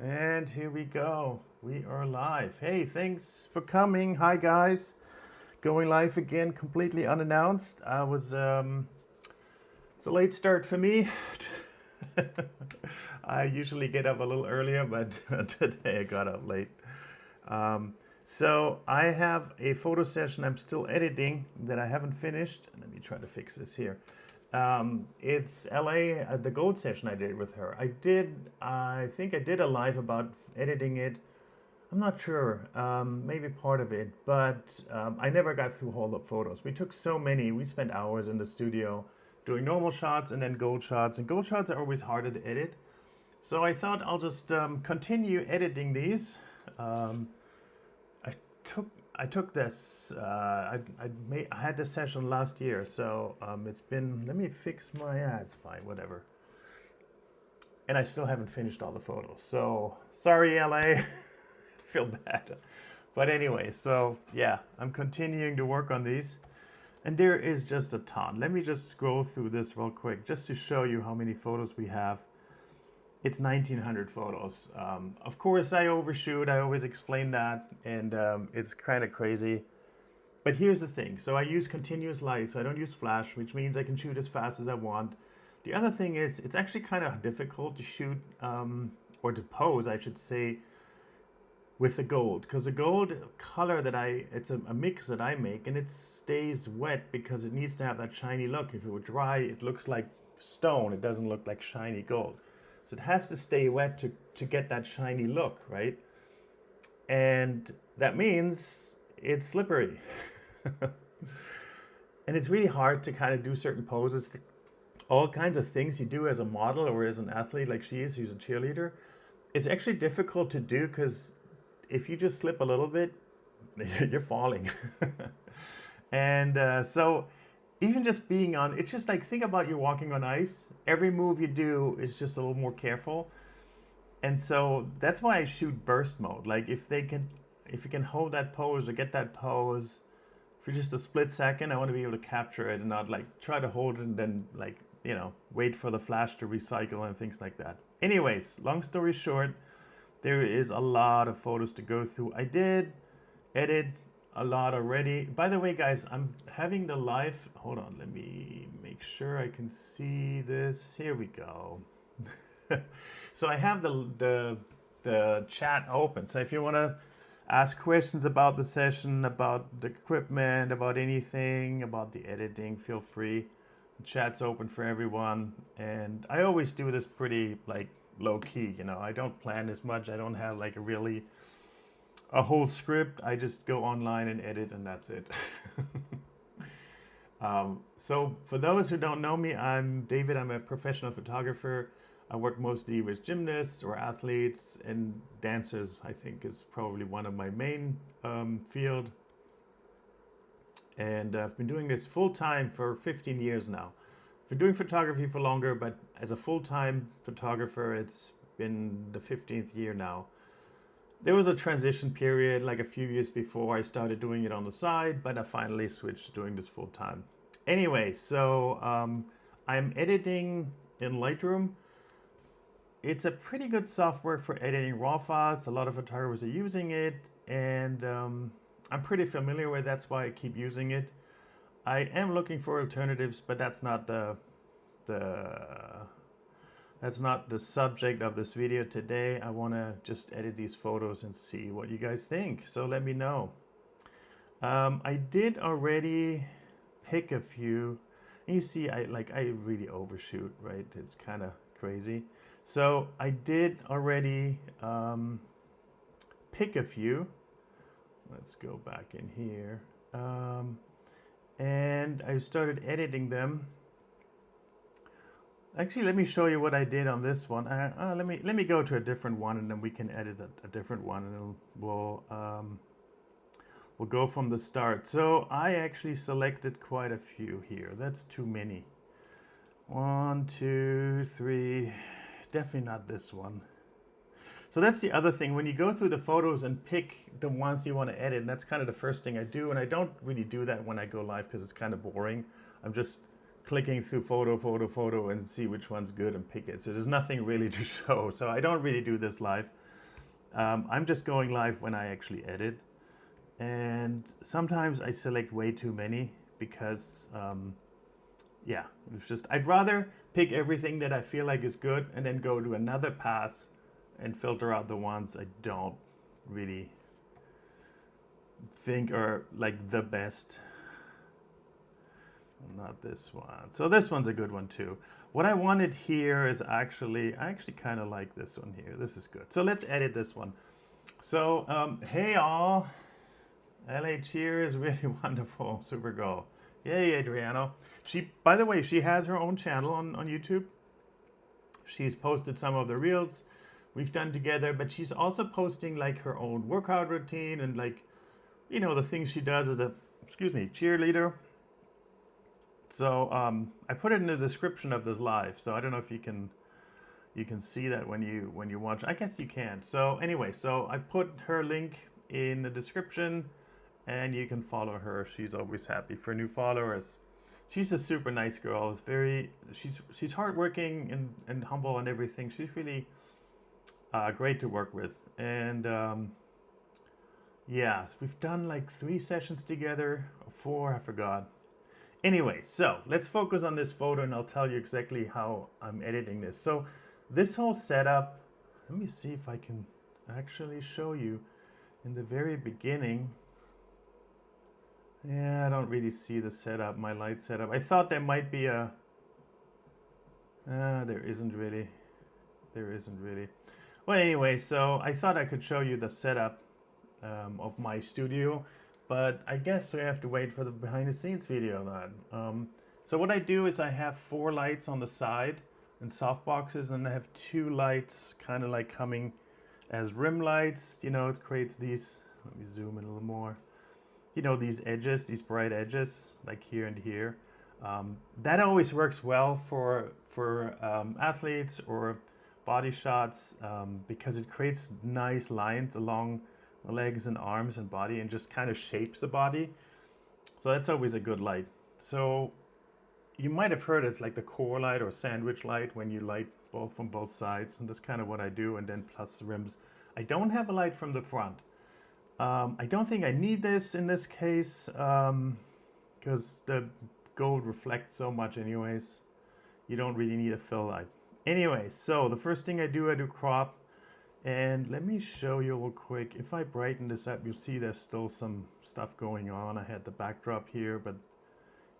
And here we go. We are live. Hey, thanks for coming. Hi, guys. Going live again, completely unannounced. It's a late start for me. I usually get up a little earlier, but today I got up late. Um, so I have a photo session I'm still editing that I haven't finished. Let me try to fix this here. It's LA, the gold session I did with her. I think I did a live about editing it. I'm not sure, maybe part of it, but I never got through all the photos. We took so many, we spent hours in the studio doing normal shots and then gold shots. And gold shots are always harder to edit. So I thought I'll just continue editing these. Um, I took I took this. I had this session last year, so it's been. Let me fix my ads. Fine, whatever. And I still haven't finished all the photos. So sorry, LA. Feel bad. But anyway, so yeah, I'm continuing to work on these. And there is just a ton. Let me just scroll through this real quick just to show you how many photos we have. It's 1900 photos. Of course, I overshoot. I always explain that, and it's kind of crazy. But here's the thing. So I use continuous light, so I don't use flash, which means I can shoot as fast as I want. The other thing is, it's actually kind of difficult to shoot, or to pose, I should say, with the gold, because the gold color it's a mix that I make, and it stays wet because it needs to have that shiny look. If it were dry, it looks like stone. It doesn't look like shiny gold. So it has to stay wet to get that shiny look, right? And that means it's slippery. And it's really hard to kind of do certain poses, all kinds of things you do as a model or as an athlete like she is, who's a cheerleader. It's actually difficult to do because if you just slip a little bit, you're falling. And so even just being on, it's just like, think about you walking on ice. Every move you do is just a little more careful. And so that's why I shoot burst mode. Like if you can hold that pose or get that pose for just a split second, I want to be able to capture it and not like try to hold it and then like, wait for the flash to recycle and things like that. Anyways, long story short, there is a lot of photos to go through. I did edit a lot already. By the way, guys, I'm having the live. Hold on, let me make sure I can see this. Here we go. So I have the chat open. So if you want to ask questions about the session, about the equipment, about anything, about the editing, feel free. The chat's open for everyone, and I always do this pretty like low key. I don't plan as much. I don't have like a whole script. I just go online and edit, and that's it. So for those who don't know me, I'm David. I'm a professional photographer. I work mostly with gymnasts or athletes, and dancers, I think, is probably one of my main field. And I've been doing this full time for 15 years now. I've been doing photography for longer, but as a full-time photographer, it's been the 15th year now. There was a transition period like a few years before I started doing it on the side, but I finally switched to doing this full time. Anyway, so I'm editing in Lightroom. It's a pretty good software for editing raw files. A lot of photographers are using it, and I'm pretty familiar with it. That's why I keep using it. I am looking for alternatives, but that's not the subject of this video today. I want to just edit these photos and see what you guys think. So let me know. I did already pick a few. And you see, I really overshoot, right? It's kind of crazy. So I did already pick a few. Let's go back in here. And I started editing them. Actually, let me show you what I did on this one. Let me go to a different one, and then we can edit a different one, and we'll go from the start. So I actually selected quite a few here. That's too many. 1, 2, 3. Definitely not this one. So that's the other thing. When you go through the photos and pick the ones you want to edit, and that's kind of the first thing I do. And I don't really do that when I go live because it's kind of boring. I'm just clicking through photo, and see which one's good and pick it. So there's nothing really to show. So I don't really do this live. I'm just going live when I actually edit. And sometimes I select way too many because, yeah, it's just, I'd rather pick everything that I feel like is good and then go to another pass and filter out the ones I don't really think are like the best. Not this one. So this one's a good one too. What I wanted here is I actually kind of like this one here. This is good. So let's edit this one. So, hey all. LH here is really wonderful. Super girl. Yay, Adriano. She, by the way, she has her own channel on YouTube. She's posted some of the reels we've done together, but she's also posting like her own workout routine and like, you know, the things she does as a, cheerleader. So I put it in the description of this live. So I don't know if you can see that when you watch. I guess you can. So anyway, so I put her link in the description, and you can follow her. She's always happy for new followers. She's a super nice girl. It's very she's hardworking and humble and everything. She's really great to work with. And yeah, so we've done like 3 sessions together, or 4, I forgot. Anyway, so let's focus on this photo and I'll tell you exactly how I'm editing this. So this whole setup, let me see if I can actually show you in the very beginning. Yeah, I don't really see the setup, my light setup. I thought there might be a, there isn't really. Well, anyway, so I thought I could show you the setup of my studio. But I guess we have to wait for the behind the scenes video then. So what I do is I have 4 lights on the side and softboxes, and I have 2 lights kind of like coming as rim lights. You know, it creates these, let me zoom in a little more. You know, these edges, these bright edges, like here and here. That always works well for athletes or body shots because it creates nice lines along the legs and arms and body and just kind of shapes the body. So that's always a good light. So you might have heard it's like the core light or sandwich light when you light both from both sides, and that's kind of what I do, and then plus the rims. I don't have a light from the front. I don't think I need this in this case because the gold reflects so much anyways. You don't really need a fill light. Anyway, so the first thing I do crop. And let me show you real quick. If I brighten this up, you'll see there's still some stuff going on. I had the backdrop here, but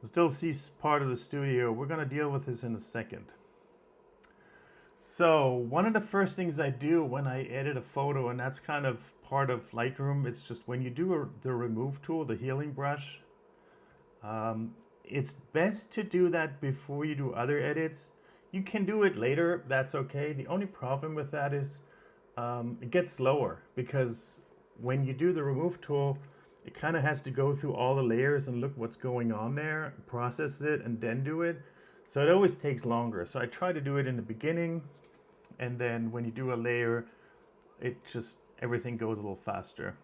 you still see part of the studio. We're going to deal with this in a second. So one of the first things I do when I edit a photo, and that's kind of part of Lightroom, it's just when you do the remove tool, the healing brush, it's best to do that before you do other edits. You can do it later, that's okay. The only problem with that is it gets slower because when you do the remove tool, it kind of has to go through all the layers and look what's going on there, process it, and then do it. So it always takes longer. So I try to do it in the beginning, and then when you do a layer, it just, everything goes a little faster.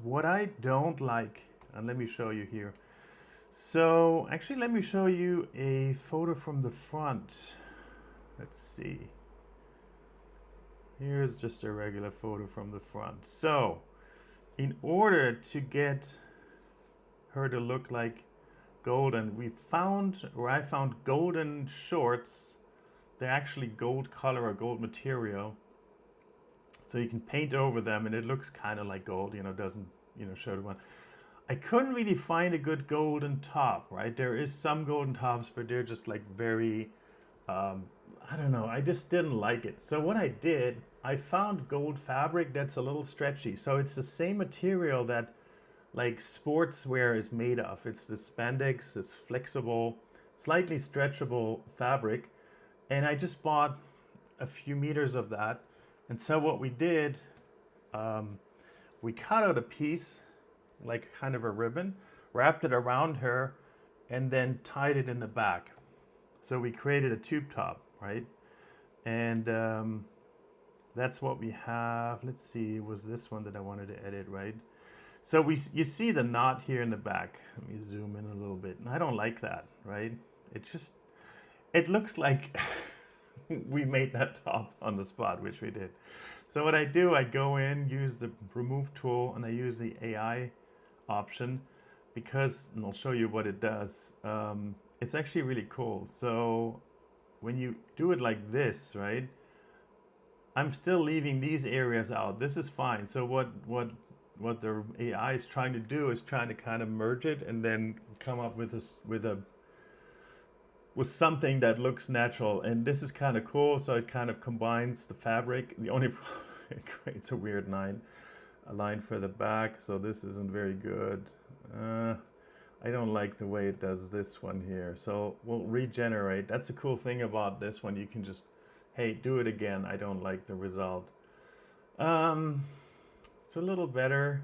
What I don't like, and let me show you here. So actually, let me show you a photo from the front. Let's see. Here's just a regular photo from the front. So, in order to get her to look like golden, I found golden shorts. They're actually gold color or gold material. So you can paint over them and it looks kind of like gold, you know, doesn't, you know, show the one. I couldn't really find a good golden top, right? There is some golden tops, but they're just like very, I don't know, I just didn't like it. So what I did, I found gold fabric that's a little stretchy. So it's the same material that like sportswear is made of. It's the spandex, this flexible, slightly stretchable fabric. And I just bought a few meters of that. And so what we did, we cut out a piece, like kind of a ribbon, wrapped it around her, and then tied it in the back. So we created a tube top, right? And that's what we have. Let's see, it was this one that I wanted to edit, right? So you see the knot here in the back. Let me zoom in a little bit. And I don't like that, right? It looks like we made that top on the spot, which we did. So what I do, I go in, use the remove tool, and I use the AI option because, and I'll show you what it does. It's actually really cool. So when you do it like this, right, I'm still leaving these areas out. This is fine. So what the AI is trying to do is trying to kind of merge it and then come up with with something that looks natural. And this is kind of cool. So it kind of combines the fabric. The only problem, it creates a weird a line for the back. So this isn't very good. I don't like the way it does this one here. So we'll regenerate. That's the cool thing about this one. You can just, hey, do it again. I don't like the result. It's a little better.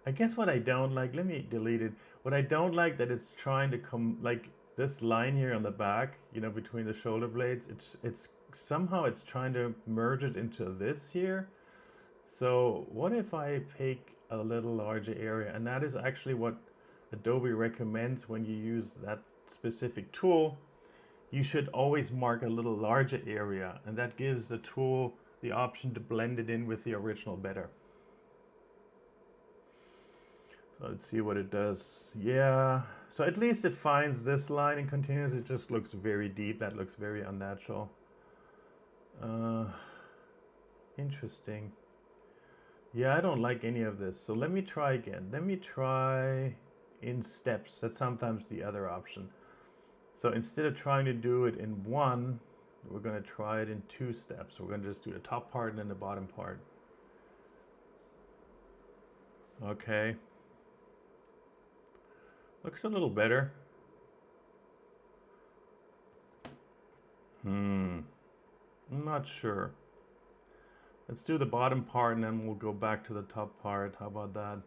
I guess what I don't like, let me delete it. What I don't like that it's trying to come, like this line here on the back, you know, between the shoulder blades, it's somehow it's trying to merge it into this here. So what if I pick a little larger area? And that is actually what Adobe recommends when you use that specific tool. You should always mark a little larger area, and that gives the tool the option to blend it in with the original better. So let's see what it does. Yeah, so at least it finds this line and continues. It just looks very deep. That looks very unnatural. Interesting. Yeah, I don't like any of this. So let me try again. Let me try in steps. That's sometimes the other option. So instead of trying to do it in one, we're going to try it in 2 steps. We're going to just do the top part and then the bottom part. Okay. Looks a little better. I'm not sure. Let's do the bottom part and then we'll go back to the top part. How about that?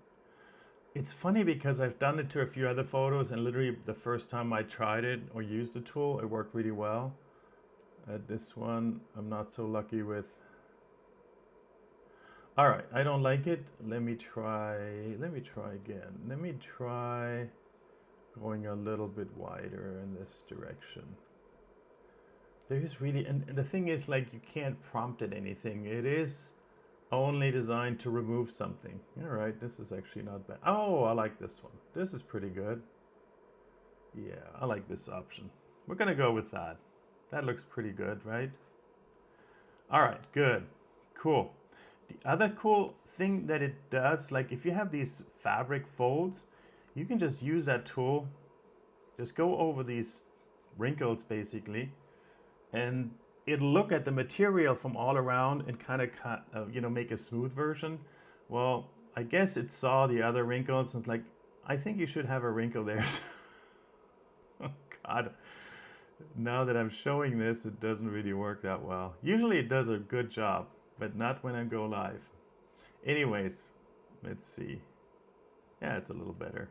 It's funny because I've done it to a few other photos and literally the first time I tried it or used the tool, it worked really well. This one, I'm not so lucky with. All right, I don't like it. Let me try again. Let me try going a little bit wider in this direction. There is really, and the thing is, like, you can't prompt it anything. It is only designed to remove something. All right, this is actually not bad. Oh, I like this one. This is pretty good. Yeah, I like this option. We're gonna go with that. That looks pretty good, right? All right, good, cool. The other cool thing that it does, like if you have these fabric folds, you can just use that tool, just go over these wrinkles basically, and it'll look at the material from all around and kind of you know, make a smooth version. Well, I guess it saw the other wrinkles and it's like, I think you should have a wrinkle there. Oh God. Now that I'm showing this, it doesn't really work that well. Usually it does a good job, but not when I go live. Anyways, let's see. Yeah, it's a little better.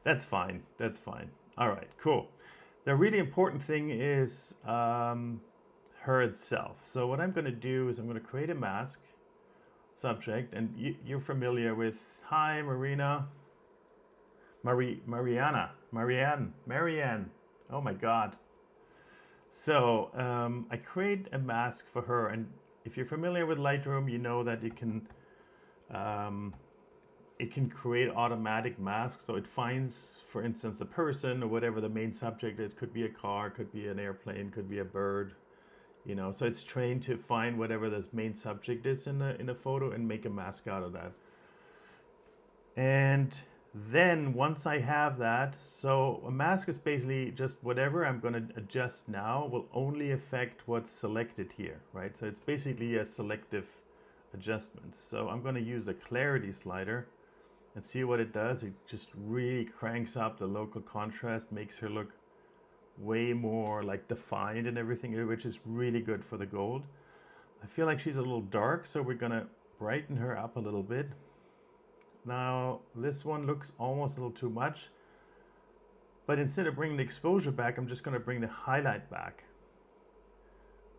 That's fine. That's fine. All right, cool. The really important thing is her itself. So what I'm going to do is I'm going to create a mask subject, and you're familiar with, hi, Marianne. Oh my God. So I create a mask for her, and if you're familiar with Lightroom, you know that it can create automatic masks. So it finds, for instance, a person or whatever the main subject is. Could be a car, could be an airplane, could be a bird. You know, so it's trained to find whatever the main subject is in a photo and make a mask out of that. And then once I have that, so a mask is basically just whatever I'm going to adjust now will only affect what's selected here, right? So it's basically a selective adjustment. So I'm going to use the clarity slider and see what it does. It just really cranks up the local contrast, makes her look way more like defined and everything, which is really good for the gold. I feel like she's a little dark, so we're going to brighten her up a little bit. Now, this one looks almost a little too much, but instead of bringing the exposure back, I'm just going to bring the highlight back.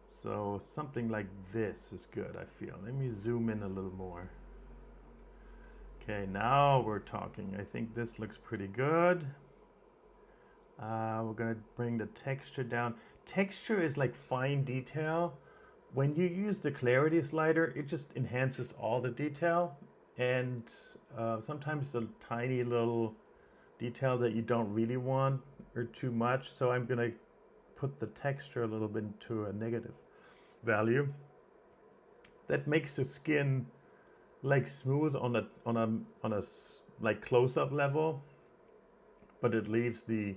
So something like this is good, I feel. Let me zoom in a little more. Okay, now we're talking. I think this looks pretty good. We're gonna bring the texture down. Texture is like fine detail. When you use the clarity slider, it just enhances all the detail. And sometimes the tiny little detail that you don't really want or too much. So I'm gonna put the texture a little bit to a negative value. That makes the skin like smooth on a like close-up level, but it leaves the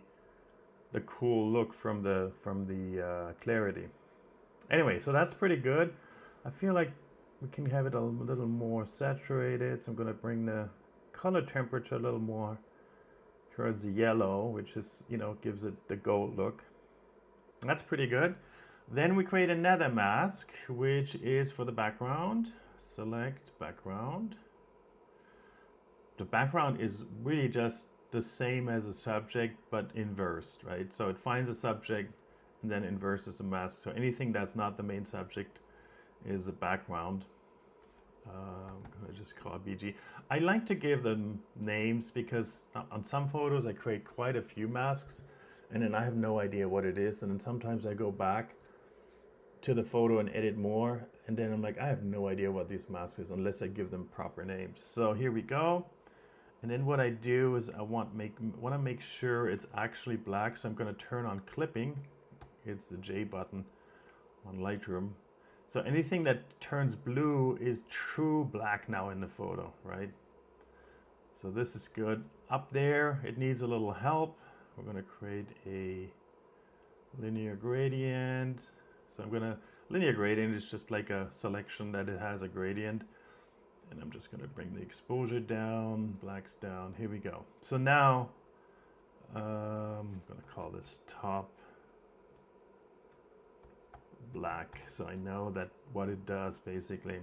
cool look from the clarity. Anyway, so that's pretty good. I feel like we can have it a little more saturated, so I'm going to bring the color temperature a little more towards the yellow, which is, you know, gives it the gold look. That's pretty good. Then we create another mask, which is for the background. Select background. The background is really just the same as a subject, but inversed, right? So it finds a subject and then inverses the mask. So anything that's not the main subject is the background. I'm gonna just call it BG. I like to give them names because on some photos I create quite a few masks and then I have no idea what it is. And then sometimes I go back to the photo and edit more. And then I'm like, I have no idea what these masks is unless I give them proper names. So here we go. And then what I do is I want to make sure it's actually black. So I'm going to turn on clipping. It's the J button on Lightroom. So anything that turns blue is true black now in the photo, right? So this is good. Up there, it needs a little help. We're going to create a linear gradient. So linear gradient is just like a selection that it has a gradient. And I'm just gonna bring the exposure down, blacks down, here we go. So now, I'm gonna call this top black. So I know that what it does basically.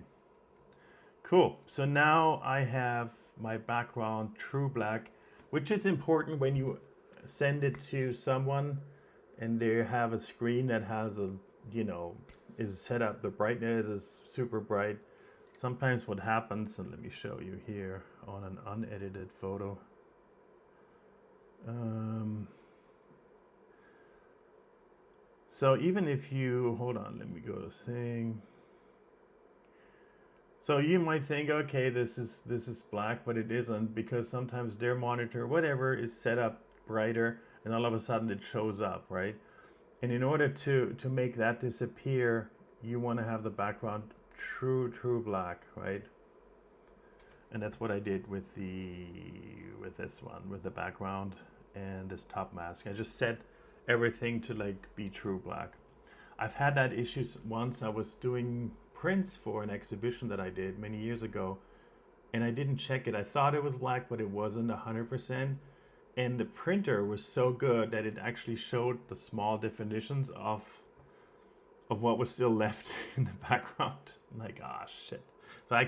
Cool, so now I have my background true black, which is important when you send it to someone and they have a screen that has a, you know, is set up, the brightness is super bright. Sometimes what happens, and let me show you here on an unedited photo. So even if you, hold on, let me go to thing. So you might think, okay, this is black, but it isn't, because sometimes their monitor, whatever, is set up brighter and all of a sudden it shows up, right? And in order to make that disappear, you want to have the background true black, right? And that's what I did with this one, with the background and this top mask. I just set everything to like be true black. I've had that issue once. I was doing prints for an exhibition that I did many years ago, and I didn't check it. I thought it was black, but it wasn't 100%. And the printer was so good that it actually showed the small definitions of what was still left in the background. I'm like, ah, shit. So I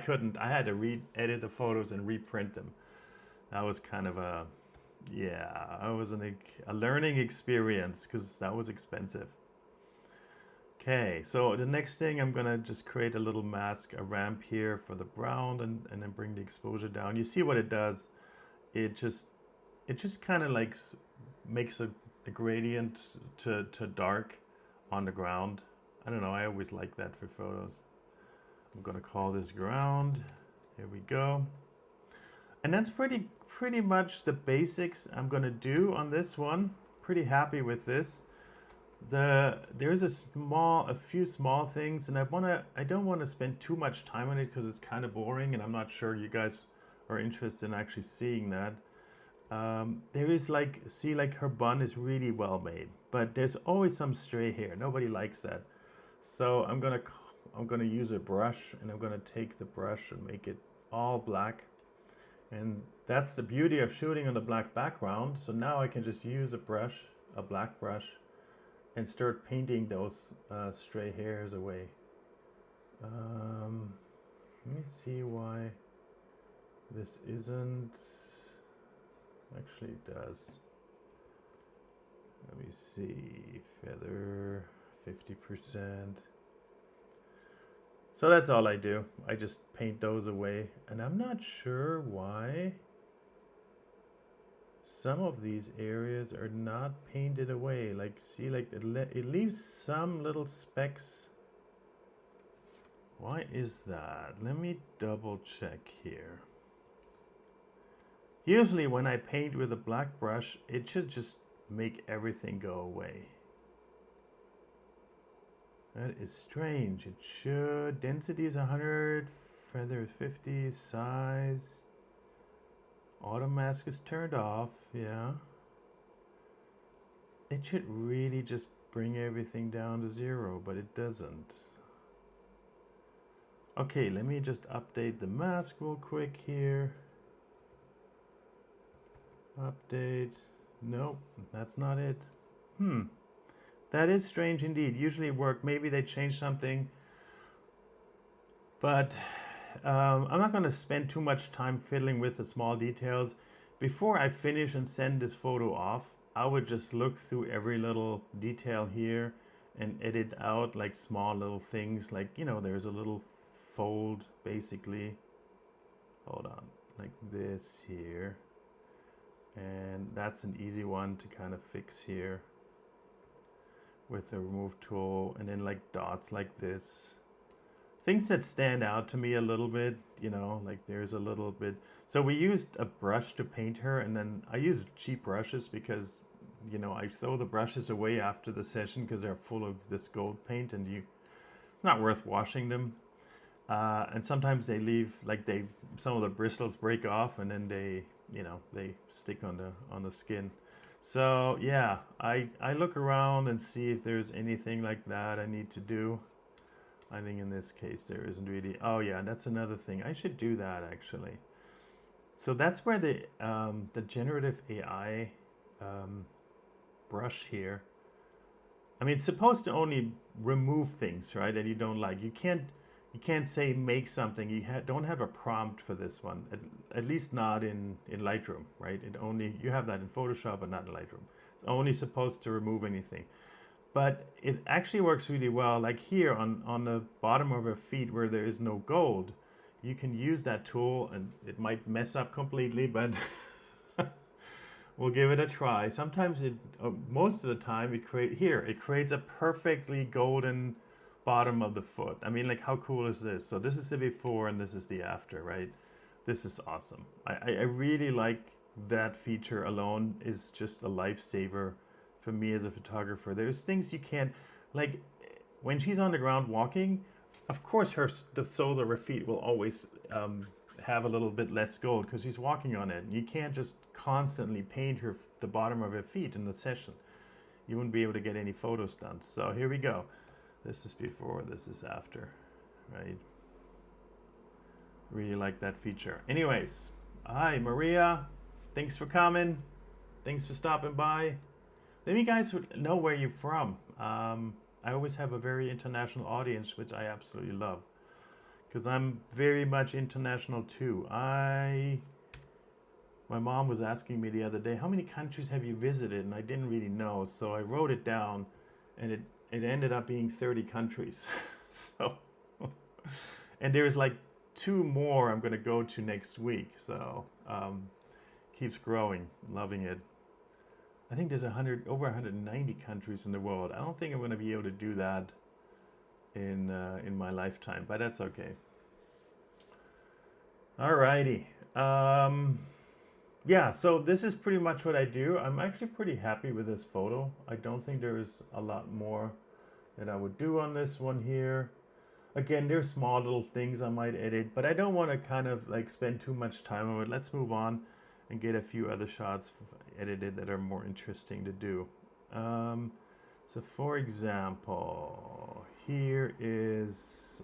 had to re-edit the photos and reprint them. That was kind of a learning experience because that was expensive. Okay, so the next thing, I'm gonna just create a little mask, a ramp here for the brown, and then bring the exposure down. You see what it does? It just kind of like makes a gradient to dark on the ground. I don't know, I always like that for photos. I'm gonna call this ground. Here we go. And that's pretty much the basics I'm gonna do on this one. Pretty happy with this. There's a few small things, and I don't want to spend too much time on it because it's kind of boring, and I'm not sure you guys are interested in actually seeing that. There is like her bun is really well made, but there's always some stray hair. Nobody likes that. So I'm gonna use a brush, and I'm gonna take the brush and make it all black. And that's the beauty of shooting on the black background. So now I can just use a black brush, and start painting those stray hairs away. Let me see why this isn't. Actually, it does. Let me see. Feather, 50%. So that's all I do. I just paint those away. And I'm not sure why some of these areas are not painted away. Like, see, like it leaves some little specks. Why is that? Let me double check here. Usually when I paint with a black brush, it should just make everything go away. That is strange. It should. Density is 100, feather is 50, size. Auto mask is turned off, yeah. It should really just bring everything down to 0, but it doesn't. Okay, let me just update the mask real quick here. Update. Nope, that's not it. That is strange indeed. Usually it works. Maybe they changed something. But I'm not going to spend too much time fiddling with the small details. Before I finish and send this photo off, I would just look through every little detail here and edit out like small little things. Like, you know, there's a little fold basically. Hold on, like this here. And that's an easy one to kind of fix here with the remove tool, and then like dots like this. Things that stand out to me a little bit, you know, like there's a little bit. So we used a brush to paint her, and then I use cheap brushes because, you know, I throw the brushes away after the session because they're full of this gold paint, and it's not worth washing them. And sometimes they leave, like some of the bristles break off, and then they, you know, they stick on the skin. So yeah, I look around and see if there's anything like that I need to do. I think in this case there isn't really. Oh yeah, that's another thing. I should do that actually. So that's where the generative AI brush here. I mean, it's supposed to only remove things, right, that you don't like. You can't say make something. You don't have a prompt for this one, at least not in Lightroom, right? You have that in Photoshop, but not in Lightroom. It's only supposed to remove anything. But it actually works really well. Like here on the bottom of her feet where there is no gold, you can use that tool, and it might mess up completely, but we'll give it a try. Sometimes most of the time it creates a perfectly golden bottom of the foot. I mean, like, how cool is this? So this is the before and this is the after, right? This is awesome. I really like that feature alone. Is just a lifesaver for me as a photographer. There's things you can't, like when she's on the ground walking, of course the sole of her feet will always have a little bit less gold because she's walking on it. You can't just constantly paint the bottom of her feet in the session. You wouldn't be able to get any photos done. So here we go. This is before, this is after, right? Really like that feature. Anyways, hi Maria, thanks for coming. Thanks for stopping by. Let me guys know where you're from. I always have a very international audience, which I absolutely love. Because I'm very much international too. My mom was asking me the other day, how many countries have you visited? And I didn't really know, so I wrote it down, and it ended up being 30 countries. So, and there's like 2 more I'm gonna go to next week. So, keeps growing, loving it. I think there's over 190 countries in the world. I don't think I'm gonna be able to do that in my lifetime, but that's okay. Alrighty. Yeah, so this is pretty much what I do. I'm actually pretty happy with this photo. I don't think there is a lot more that I would do on this one here. Again, there's small little things I might edit, but I don't want to kind of like spend too much time on it. Let's move on and get a few other shots edited that are more interesting to do. So for example, here's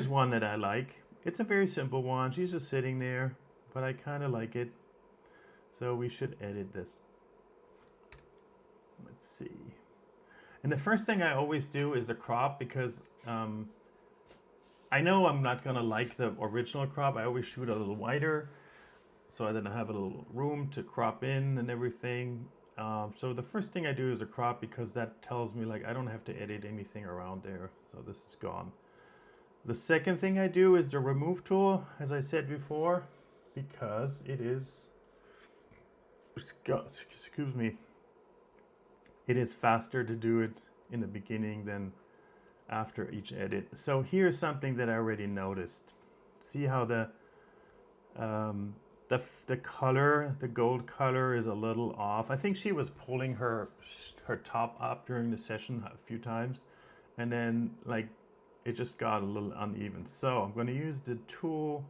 one that I like. It's a very simple one. She's just sitting there, but I kind of like it. So we should edit this. Let's see. And the first thing I always do is the crop, because I know I'm not gonna like the original crop. I always shoot a little wider, so then I have a little room to crop in and everything. So the first thing I do is a crop, because that tells me like I don't have to edit anything around there. So this is gone. The second thing I do is the remove tool, as I said before, because it is excuse me, it is faster to do it in the beginning than after each edit. So here's something that I already noticed. See how um, the color, the gold color is a little off. I think she was pulling her top up during the session a few times, and then like it just got a little uneven. So I'm going to use the tool,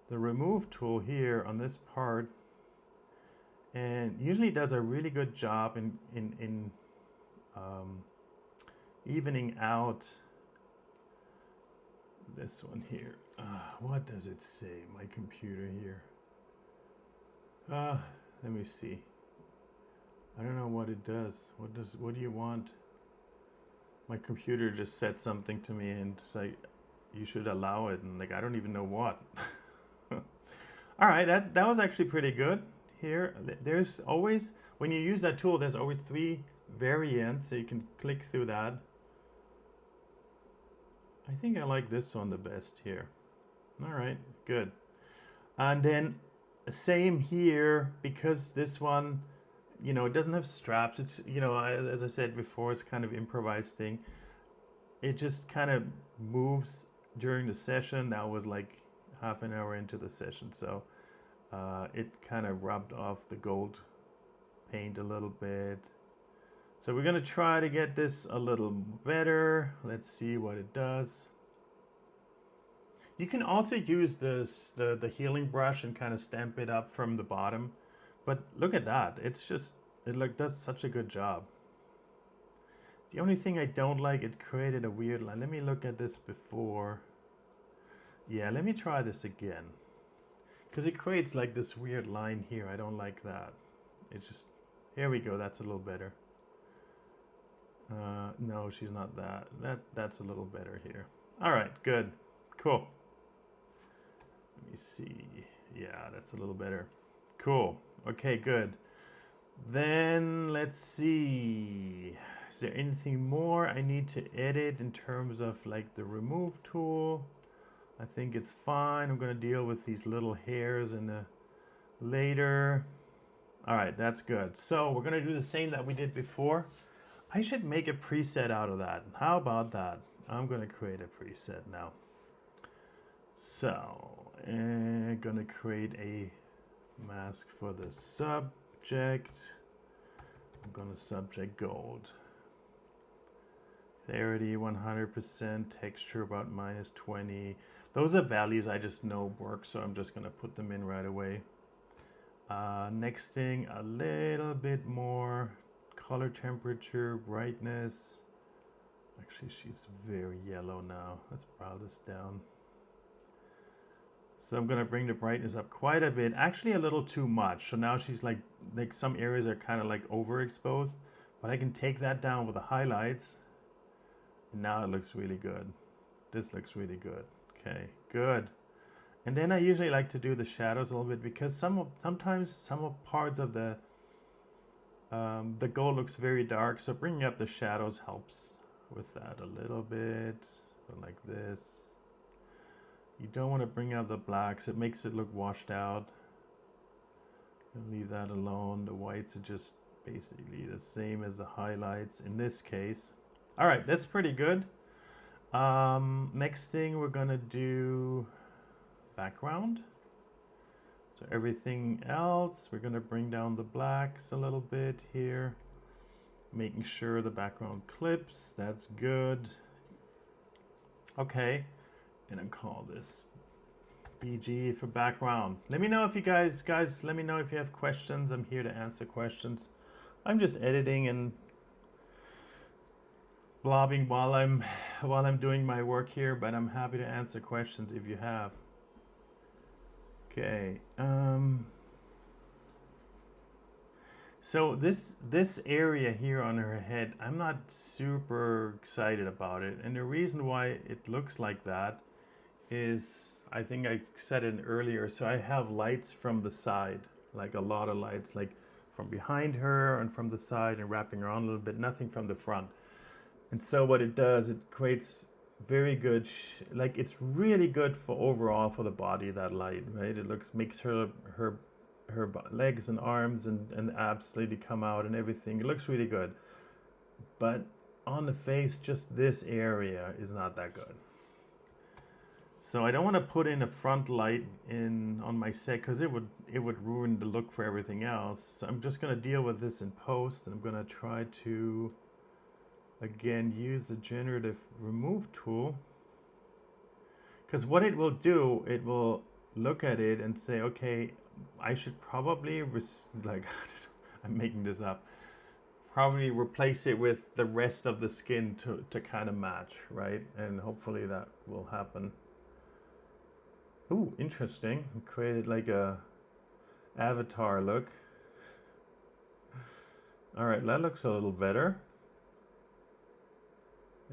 the remove tool here on this part, and usually does a really good job in evening out this one here. What does it say? My computer here. Let me see. I don't know what it does. What do you want? My computer just said something to me and it's like, you should allow it, and like I don't even know what. All right, that was actually pretty good. Here, there's always, when you use that tool, there's always 3 variants, so you can click through that. I think I like this one the best here. All right, good. And then same here, because this one, you know, it doesn't have straps. It's, you know, as I said before, it's kind of improvised thing. It just kind of moves during the session. That was like half an hour into the session, so it kind of rubbed off the gold paint a little bit. So we're gonna try to get this a little better. Let's see what it does. You can also use this the healing brush and kind of stamp it up from the bottom. But look at that. It's just, it does such a good job. The only thing I don't like, it created a weird line. Let me look at this before. Yeah, let me try this again. Because it creates like this weird line here. I don't like that. It just, here we go. That's a little better. No, she's not that. That's a little better here. All right, good. Cool. Let me see. Yeah, that's a little better. Cool. Okay, good. Then let's see. Is there anything more I need to edit in terms of like the remove tool? I think it's fine. I'm going to deal with these little hairs in the later. All right, that's good. So we're going to do the same that we did before. I should make a preset out of that. How about that? I'm going to create a preset now. So I'm going to create a mask for the subject. I'm going to subject gold. Clarity 100%, texture about -20. Those are values I just know work, so I'm just going to put them in right away. Next thing, a little bit more color temperature, brightness. Actually, she's very yellow now. Let's brow this down. So I'm going to bring the brightness up quite a bit, actually a little too much. So now she's like some areas are kind of like overexposed, but I can take that down with the highlights. And now it looks really good. This looks really good. Okay, good. And then I usually like to do the shadows a little bit because sometimes some parts of the gold looks very dark. So bringing up the shadows helps with that a little bit. So like this. You don't want to bring out the blacks. It makes it look washed out. Leave that alone. The whites are just basically the same as the highlights in this case. All right, that's pretty good. Next thing we're gonna do background. So everything else, we're gonna bring down the blacks a little bit here, making sure the background clips. That's good. Okay, and I'll call this BG for background. Let me know if you guys, let me know if you have questions. I'm here to answer questions. I'm just editing and blobbing while I'm doing my work here, but I'm happy to answer questions if you have. Okay. So this area here on her head, I'm not super excited about it, and the reason why it looks like that is, I think I said it earlier, so I have lights from the side, like a lot of lights, like from behind her and from the side and wrapping around a little bit, nothing from the front. And so what it does, it creates very good, like it's really good for overall for the body, that light, right? It makes her her legs and arms and absolutely come out and everything. It looks really good. But on the face, just this area is not that good. So I don't want to put in a front light in on my set because it would ruin the look for everything else. So I'm just going to deal with this in post, and I'm going to try to again use the generative remove tool, because what it will do, it will look at it and say, okay, I should probably like I'm making this up, probably replace it with the rest of the skin to kind of match, right? And hopefully that will happen. Ooh, interesting. We created like a avatar look. All right, that looks a little better.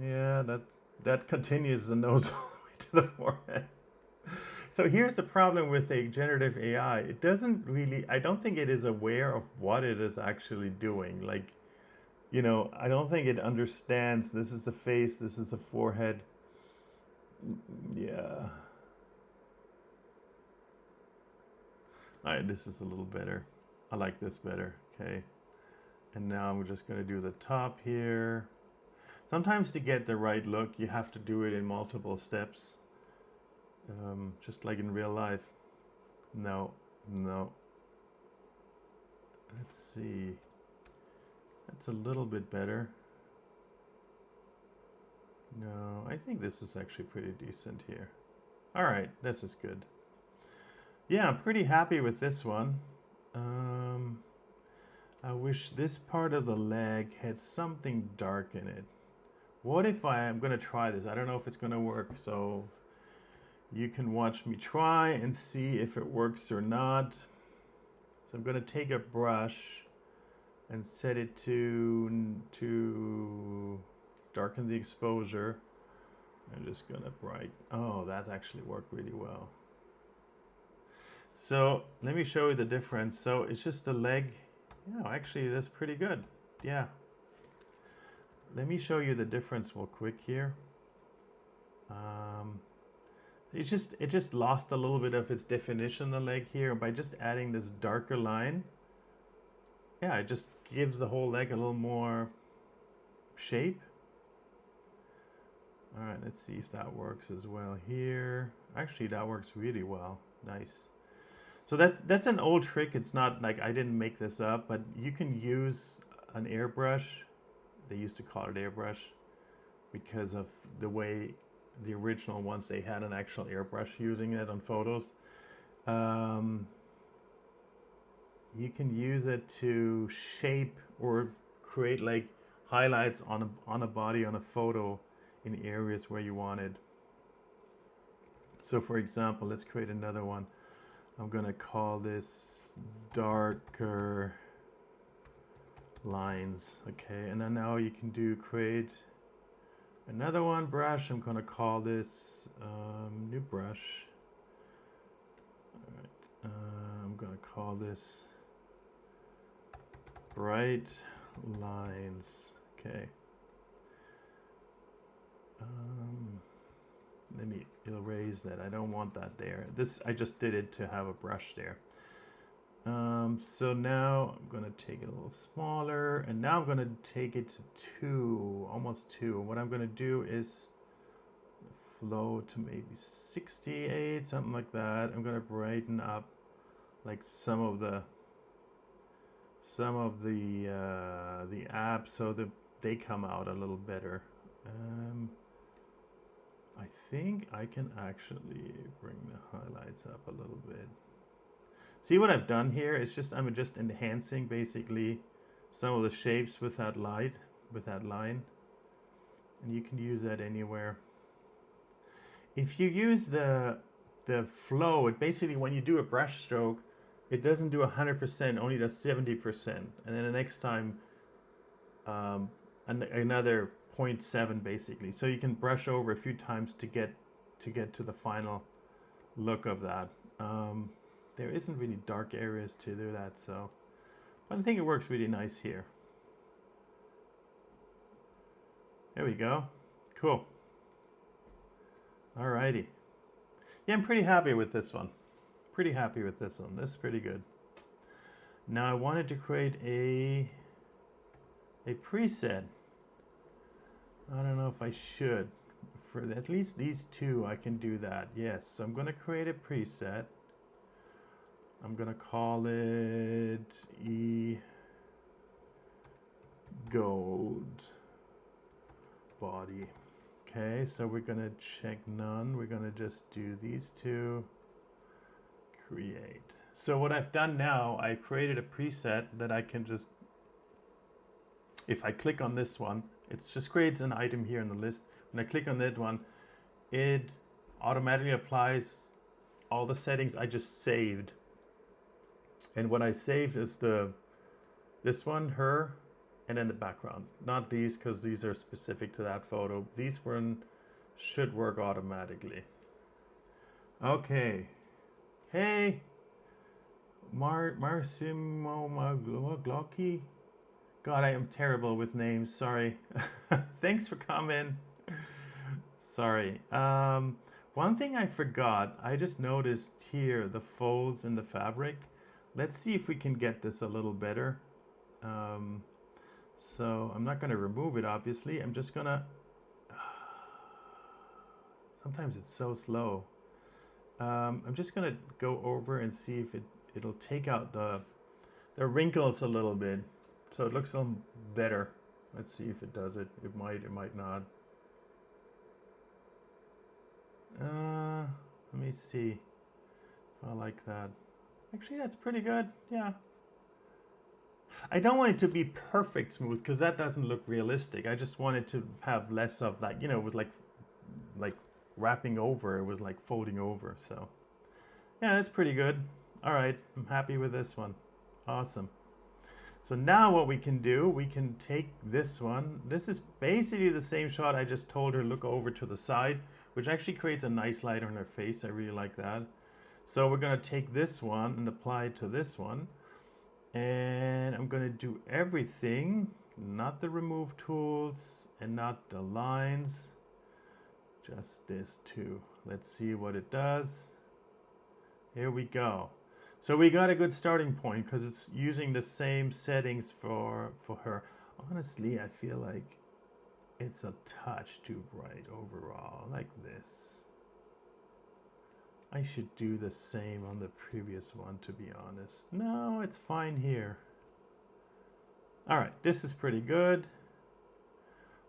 Yeah, that continues the nose all the way to the forehead. So here's the problem with a generative AI. It doesn't really, I don't think it is aware of what it is actually doing. Like, you know, I don't think it understands this is the face, this is the forehead. Yeah. All right, this is a little better. I like this better, okay. And now I'm just gonna do the top here. Sometimes to get the right look, you have to do it in multiple steps. Just like in real life. No. Let's see. That's a little bit better. No, I think this is actually pretty decent here. All right, this is good. Yeah, I'm pretty happy with this one. I wish this part of the leg had something dark in it. What if I'm gonna try this? I don't know if it's gonna work, so you can watch me try and see if it works or not. So I'm gonna take a brush and set it to darken the exposure. I'm just gonna oh, that actually worked really well. So let me show you the difference. So it's just the leg. Yeah, actually that's pretty good. Yeah. Let me show you the difference real quick here. It just lost a little bit of its definition, the leg here, by just adding this darker line. Yeah, it just gives the whole leg a little more shape. All right, let's see if that works as well here. Actually, that works really well. Nice. So that's an old trick. It's not like I didn't make this up, but you can use an airbrush. They used to call it airbrush because of the way the original ones, they had an actual airbrush using it on photos. You can use it to shape or create like highlights on a body, on a photo, in areas where you wanted. So for example, let's create another one. I'm gonna call this darker lines, okay? And then now you can create another one, brush. I'm gonna call this new brush. All right, I'm gonna call this bright lines, okay. Let me erase that. I don't want that there. This, I just did it to have a brush there. So now I'm gonna take it a little smaller, and now I'm gonna take it to 2, almost 2. What I'm gonna do is flow to maybe 68, something like that. I'm gonna brighten up like some of the abs so that they come out a little better. I think I can actually bring the highlights up a little bit. See what I've done here? It's just, I'm just enhancing basically some of the shapes with that light, with that line. And you can use that anywhere. If you use the flow, it basically, when you do a brush stroke, it doesn't do 100%, only does 70%. And then the next time, another 0.7 basically. So you can brush over a few times to get to the final look of that. There isn't really dark areas to do that, so, but I think it works really nice here. There we go. Cool. Alrighty. Yeah, I'm pretty happy with this one. Pretty happy with this one. This is pretty good. Now I wanted to create a preset. I don't know if I should. For at least these two, I can do that. Yes, so I'm going to create a preset. I'm going to call it gold body. Okay, so we're going to check none. We're going to just do these two. Create. So what I've done now, I created a preset that I can just, if I click on this one, it just creates an item here in the list. When I click on that one, it automatically applies all the settings I just saved. And what I saved is this one, her, and then the background. Not these, because these are specific to that photo. These one should work automatically. Okay. Hey, Marcimo Maglocky. God, I am terrible with names. Sorry. Thanks for coming. Sorry. One thing I forgot, I just noticed here the folds in the fabric. Let's see if we can get this a little better. So I'm not going to remove it, obviously. I'm just going to... Sometimes it's so slow. I'm just going to go over and see if it'll take out the wrinkles a little bit. So it looks a little better. Let's see if it does it. It might not. Let me see if I like that. Actually, that's pretty good. Yeah. I don't want it to be perfect smooth because that doesn't look realistic. I just want it to have less of that, you know, with like wrapping over. It was like folding over. So yeah, that's pretty good. All right, I'm happy with this one. Awesome. So now what we can do, we can take this one. This is basically the same shot I just told her look over to the side, which actually creates a nice light on her face. I really like that. So we're going to take this one and apply it to this one. And I'm going to do everything, not the remove tools and not the lines, just this too. Let's see what it does. Here we go. So we got a good starting point because it's using the same settings for her. Honestly, I feel like it's a touch too bright overall, like this. I should do the same on the previous one, to be honest. No, it's fine here. All right, this is pretty good.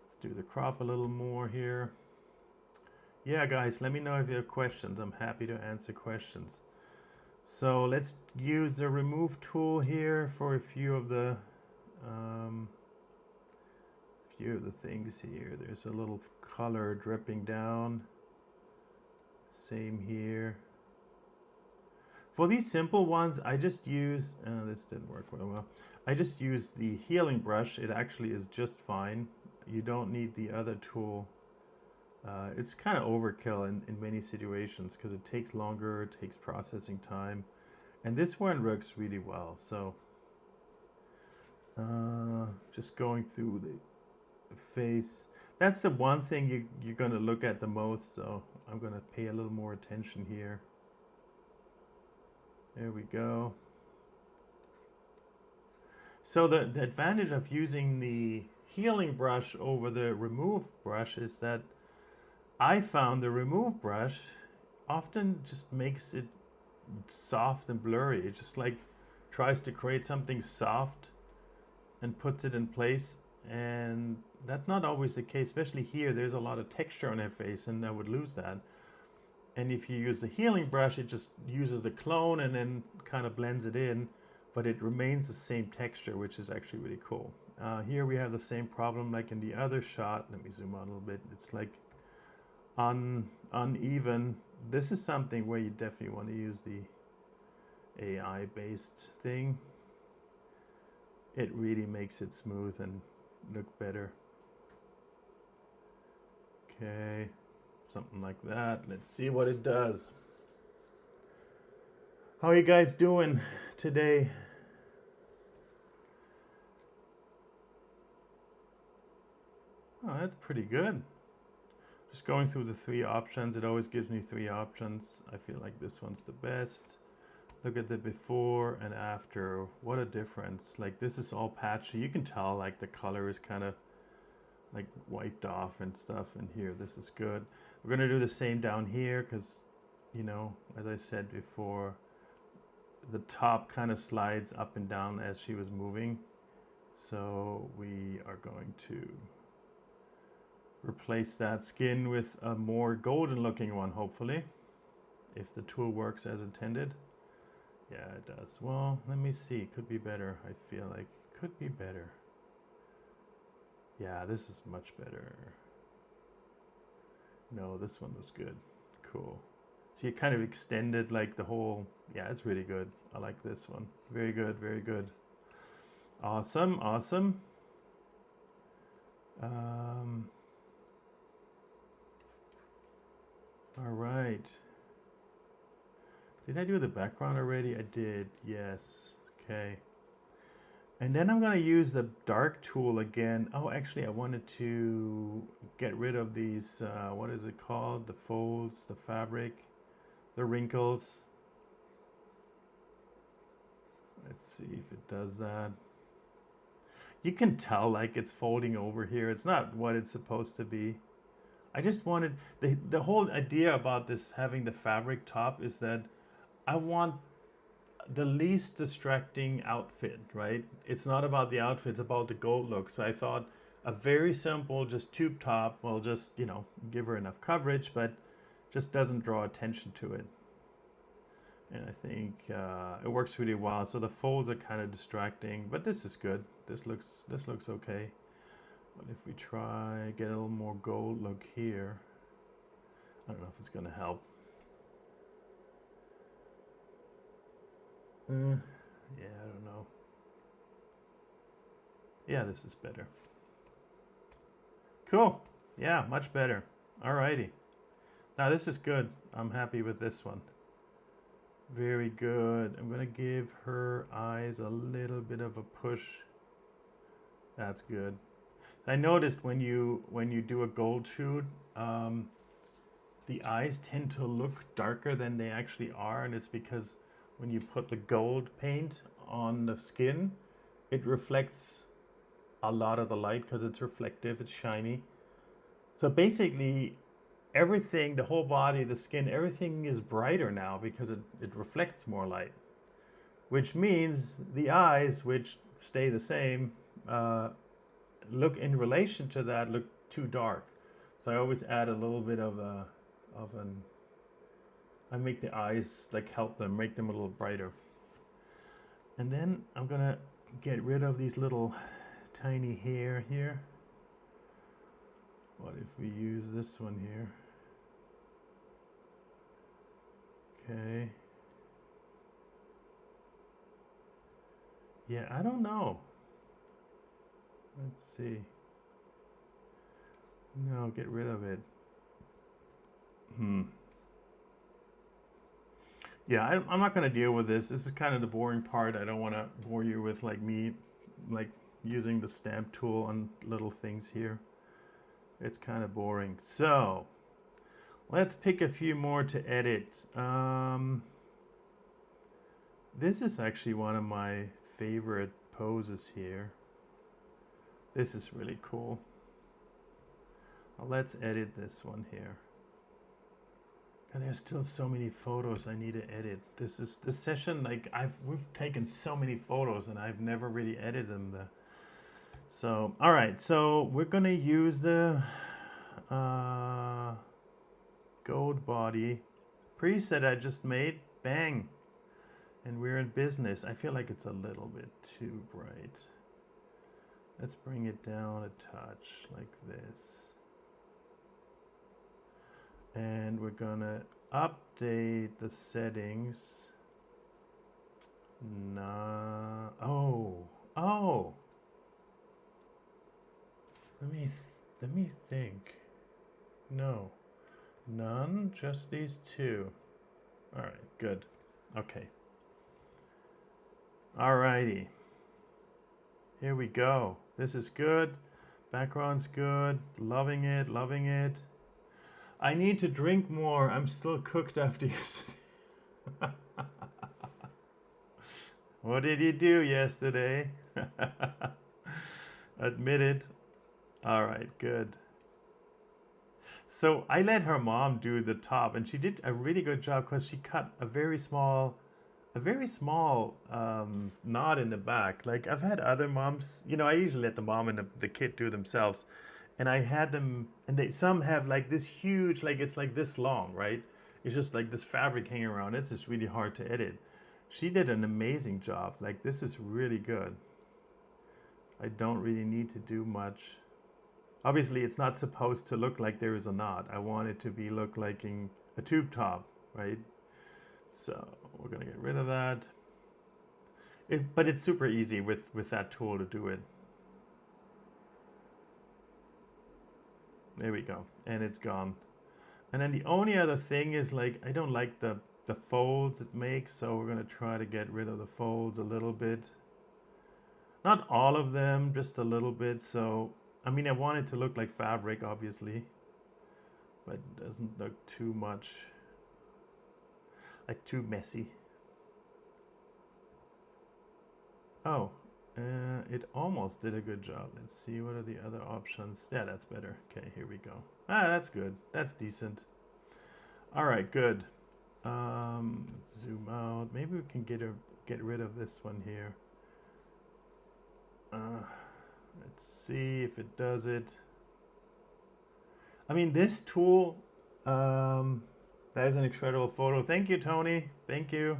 Let's do the crop a little more here. Yeah, guys, let me know if you have questions. I'm happy to answer questions. So let's use the remove tool here for a few of the things here. There's a little color dripping down. Same here. For these simple ones, I just use, this didn't work well. I just use the healing brush. It actually is just fine. You don't need the other tool. It's kind of overkill in many situations because it takes longer, it takes processing time. And this one works really well. So just going through the face. That's the one thing you're going to look at the most. So I'm going to pay a little more attention here. There we go. So the advantage of using the healing brush over the remove brush is that I found the remove brush often just makes it soft and blurry. It just like tries to create something soft and puts it in place, and that's not always the case. Especially here, there's a lot of texture on her face and I would lose that. And if you use the healing brush, it just uses the clone and then kind of blends it in, but it remains the same texture, which is actually really cool. Here we have the same problem like in the other shot. Let me zoom out a little bit. It's like uneven. This is something where you definitely want to use the AI-based thing. It really makes it smooth and look better. Okay, something like that. Let's see what it does. How are you guys doing today? Oh, that's pretty good. Just going through the 3 options. It always gives me 3 options. I feel like this one's the best. Look at the before and after. What a difference. Like this is all patchy. You can tell like the color is kind of like wiped off and stuff in here. This is good. We're going to do the same down here because, you know, as I said before, the top kind of slides up and down as she was moving. So we are going to replace that skin with a more golden looking one, hopefully, if the tool works as intended. Yeah, it does. Well, let me see. Could be better. I feel like could be better. Yeah, this is much better. No, this one was good. Cool. So you kind of extended like the whole, yeah, it's really good. I like this one. Very good, very good. Awesome, awesome. All right. Did I do the background already? I did, yes. Okay. And then I'm gonna use the dark tool again. Oh, actually I wanted to get rid of these, what is it called? The folds, the fabric, the wrinkles. Let's see if it does that. You can tell like it's folding over here. It's not what it's supposed to be. I just wanted, the whole idea about this having the fabric top is that I want the least distracting outfit, right? It's not about the outfit, it's about the gold look. So I thought a very simple, just tube top will just, you know, give her enough coverage, but just doesn't draw attention to it. And I think it works really well. So the folds are kind of distracting, but this is good. This looks okay. But if we try get a little more gold look here, I don't know if it's gonna help. Yeah, I don't know. Yeah, this is better. Cool. Yeah, much better. Alrighty. Now this is good. I'm happy with this one. Very good. I'm gonna give her eyes a little bit of a push. That's good. I noticed when you do a gold shoot, the eyes tend to look darker than they actually are, and it's because when you put the gold paint on the skin, it reflects a lot of the light because it's reflective, it's shiny. So basically everything, the whole body, the skin, everything is brighter now because it reflects more light, which means the eyes, which stay the same, look in relation to that, look too dark. So I always add a little bit of I make the eyes like help them, make them a little brighter. And then I'm gonna get rid of these little tiny hair here. What if we use this one here? Okay. Yeah, I don't know. Let's see. No, get rid of it. Yeah, I'm not going to deal with this. This is kind of the boring part. I don't want to bore you with like me, like using the stamp tool on little things here. It's kind of boring. So let's pick a few more to edit. This is actually one of my favorite poses here. This is really cool. Let's edit this one here. And there's still so many photos I need to edit. This session, like we've taken so many photos and I've never really edited them. So all right, so we're gonna use the gold body preset I just made. Bang, and we're in business. I feel like it's a little bit too bright. Let's bring it down a touch like this. And we're gonna update the settings. Nah. Oh. Let me think. No. None, just these two. All right, good. Okay. Alrighty. Here we go. This is good. Background's good. Loving it, loving it. I need to drink more. I'm still cooked after yesterday. What did you do yesterday? Admit it. All right, good. So I let her mom do the top, and she did a really good job because she cut a very small knot in the back. Like I've had other moms, I usually let the mom and the kid do themselves, and I had them, and they some have like this huge, like it's like this long, right? It's just like this fabric hanging around. It's just really hard to edit. She did an amazing job. Like this is really good. I don't really need to do much. Obviously, it's not supposed to look like there is a knot. I want it to be look like a tube top, right? So we're gonna get rid of that. But it's super easy with that tool to do it. There we go, and it's gone. And then the only other thing is like I don't like the folds it makes, so we're gonna try to get rid of the folds a little bit. Not all of them, just a little bit. So I mean, I want it to look like fabric, obviously, but it doesn't look too much, like too messy. Oh, it almost did a good job. Let's see, what are the other options? Yeah, that's better. Okay, here we go. That's good. That's decent. All right, good. Let's zoom out. Maybe we can get rid of this one here. Let's see if it does it. I mean, this tool, that is an incredible photo. Thank you, Tony. Thank you.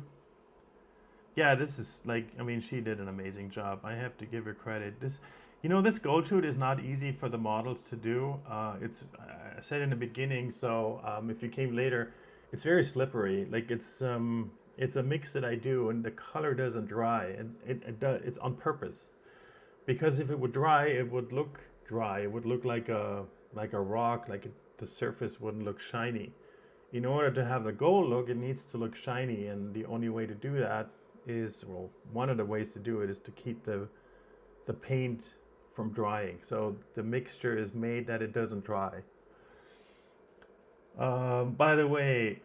Yeah, this is like, I mean, she did an amazing job. I have to give her credit. This gold shoot is not easy for the models to do. I said in the beginning, so if you came later, it's very slippery. Like it's a mix that I do, and the color doesn't dry, and it's on purpose. Because if it would dry, it would look dry. It would look like a rock, the surface wouldn't look shiny. In order to have the gold look, it needs to look shiny, and the only way to do that is, well, one of the ways to do it is to keep the paint from drying. So the mixture is made that it doesn't dry. By the way,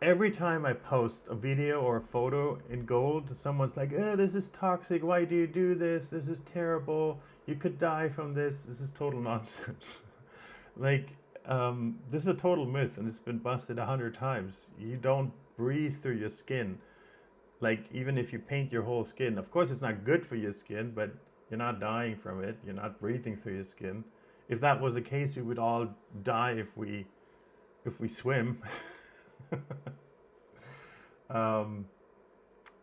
every time I post a video or a photo in gold, someone's like, this is toxic. Why do you do this? This is terrible. You could die from this. This is total nonsense. Like, this is a total myth, and it's been busted 100 times. You don't breathe through your skin. Like, even if you paint your whole skin, of course it's not good for your skin, but you're not dying from it. You're not breathing through your skin. If that was the case, we would all die if we swim.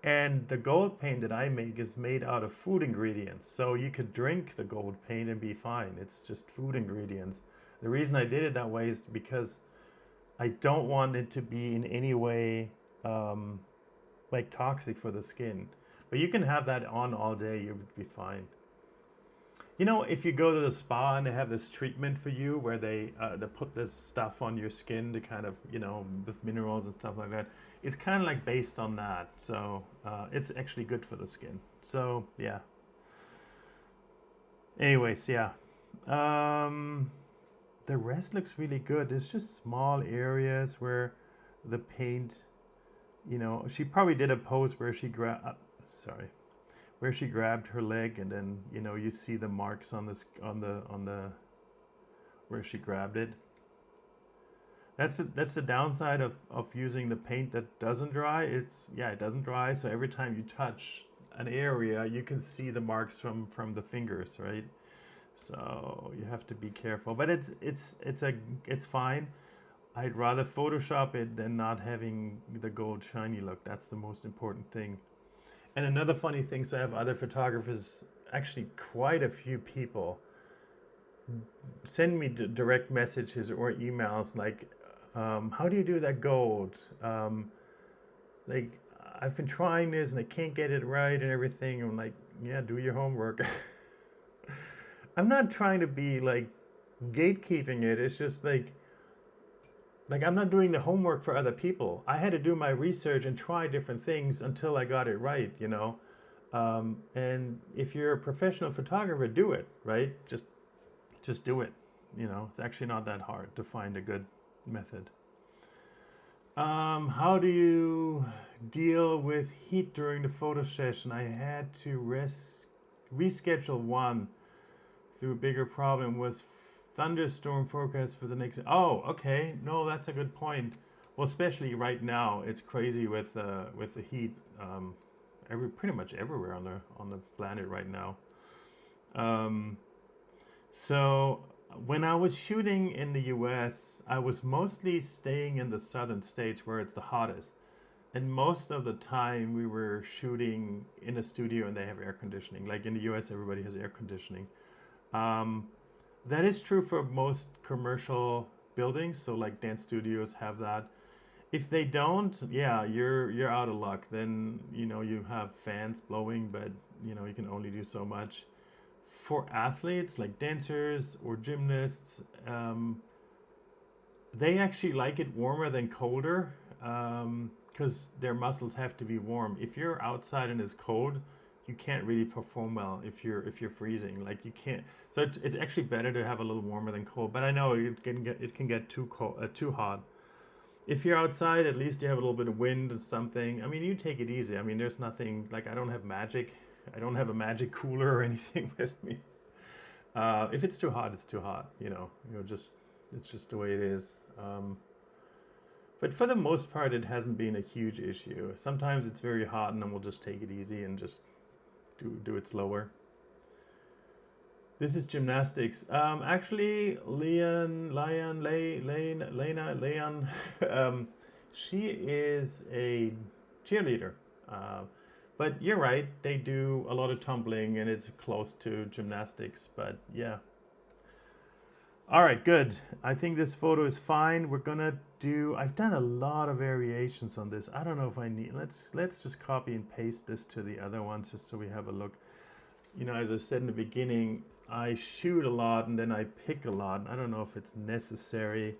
And the gold paint that I make is made out of food ingredients. So you could drink the gold paint and be fine. It's just food ingredients. The reason I did it that way is because I don't want it to be in any way like toxic for the skin. But you can have that on all day, you would be fine. If you go to the spa and they have this treatment for you where they put this stuff on your skin to kind of, with minerals and stuff like that, it's kind of like based on that. So it's actually good for the skin. So, yeah. Anyways, yeah. The rest looks really good. There's just small areas where the paint, she probably did a pose where she where she grabbed her leg, and then you see the marks on the where she grabbed it. That's the downside of using the paint that doesn't dry. It doesn't dry, so every time you touch an area, you can see the marks from the fingers, right? So you have to be careful, but it's fine. I'd rather Photoshop it than not having the gold shiny look. That's the most important thing. And another funny thing, so I have other photographers, actually quite a few people, send me direct messages or emails like, how do you do that gold? Like, I've been trying this and I can't get it right and everything. I'm like, yeah, do your homework. I'm not trying to be like gatekeeping it. It's just like I'm not doing the homework for other people. I had to do my research and try different things until I got it right, and if you're a professional photographer, do it, right? Just do it. It's actually not that hard to find a good method. How do you deal with heat during the photo session? I had to reschedule one through a bigger problem was thunderstorm forecast for the next. Oh, okay. No, that's a good point. Well, especially right now, it's crazy with the heat. Pretty much everywhere on the planet right now. Um, so when I was shooting in the U.S., I was mostly staying in the southern states where it's the hottest. And most of the time, we were shooting in a studio and they have air conditioning. Like in the US, everybody has air conditioning. Um, that is true for most commercial buildings. So, like dance studios have that. If they don't, yeah, you're out of luck. Then you have fans blowing, but you can only do so much. For athletes like dancers or gymnasts, they actually like it warmer than colder. Because their muscles have to be warm. If you're outside and it's cold, you can't really perform well if you're freezing. Like you can't. So it's actually better to have a little warmer than cold. But I know it can get too cold, too hot. If you're outside, at least you have a little bit of wind or something. I mean, you take it easy. I mean, there's nothing like I don't have magic. I don't have a magic cooler or anything with me. If it's too hot, it's too hot. Just it's just the way it is. But for the most part, it hasn't been a huge issue. Sometimes it's very hot, and then we'll just take it easy and just do it slower. This is gymnastics. Actually, Leon, she is a cheerleader. Uh, but you're right, they do a lot of tumbling, and it's close to gymnastics. But yeah. All right, good. I think this photo is fine. I've done a lot of variations on this. I don't know if I need, let's just copy and paste this to the other ones just so we have a look. As I said in the beginning, I shoot a lot and then I pick a lot. I don't know if it's necessary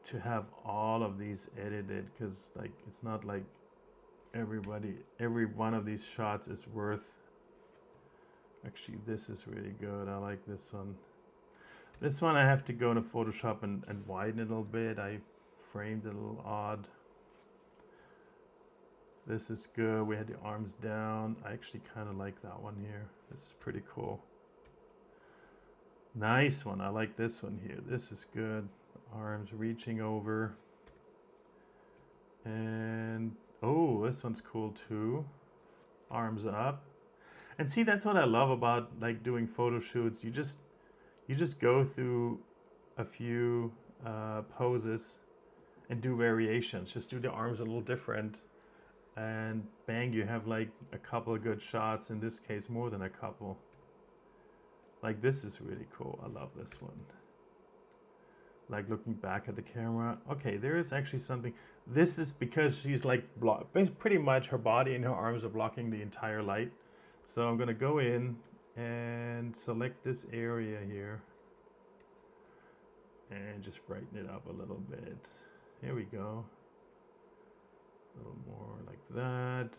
to have all of these edited because it's not like every one of these shots is worth. Actually, this is really good. I like this one. This one I have to go into Photoshop and widen it a little bit. I framed it a little odd. This is good. We had the arms down. I actually kind of like that one here. It's pretty cool. Nice one. I like this one here. This is good. Arms reaching over. And oh, this one's cool too. Arms up. And see, that's what I love about doing photo shoots. You just go through a few poses and do variations. Just do the arms a little different. And bang, you have a couple of good shots. In this case, more than a couple. This is really cool. I love this one. Looking back at the camera. Okay, there is actually something. This is because she's pretty much her body and her arms are blocking the entire light. So I'm going to go in and select this area here and just brighten it up a little bit. Here we go. A little more like that.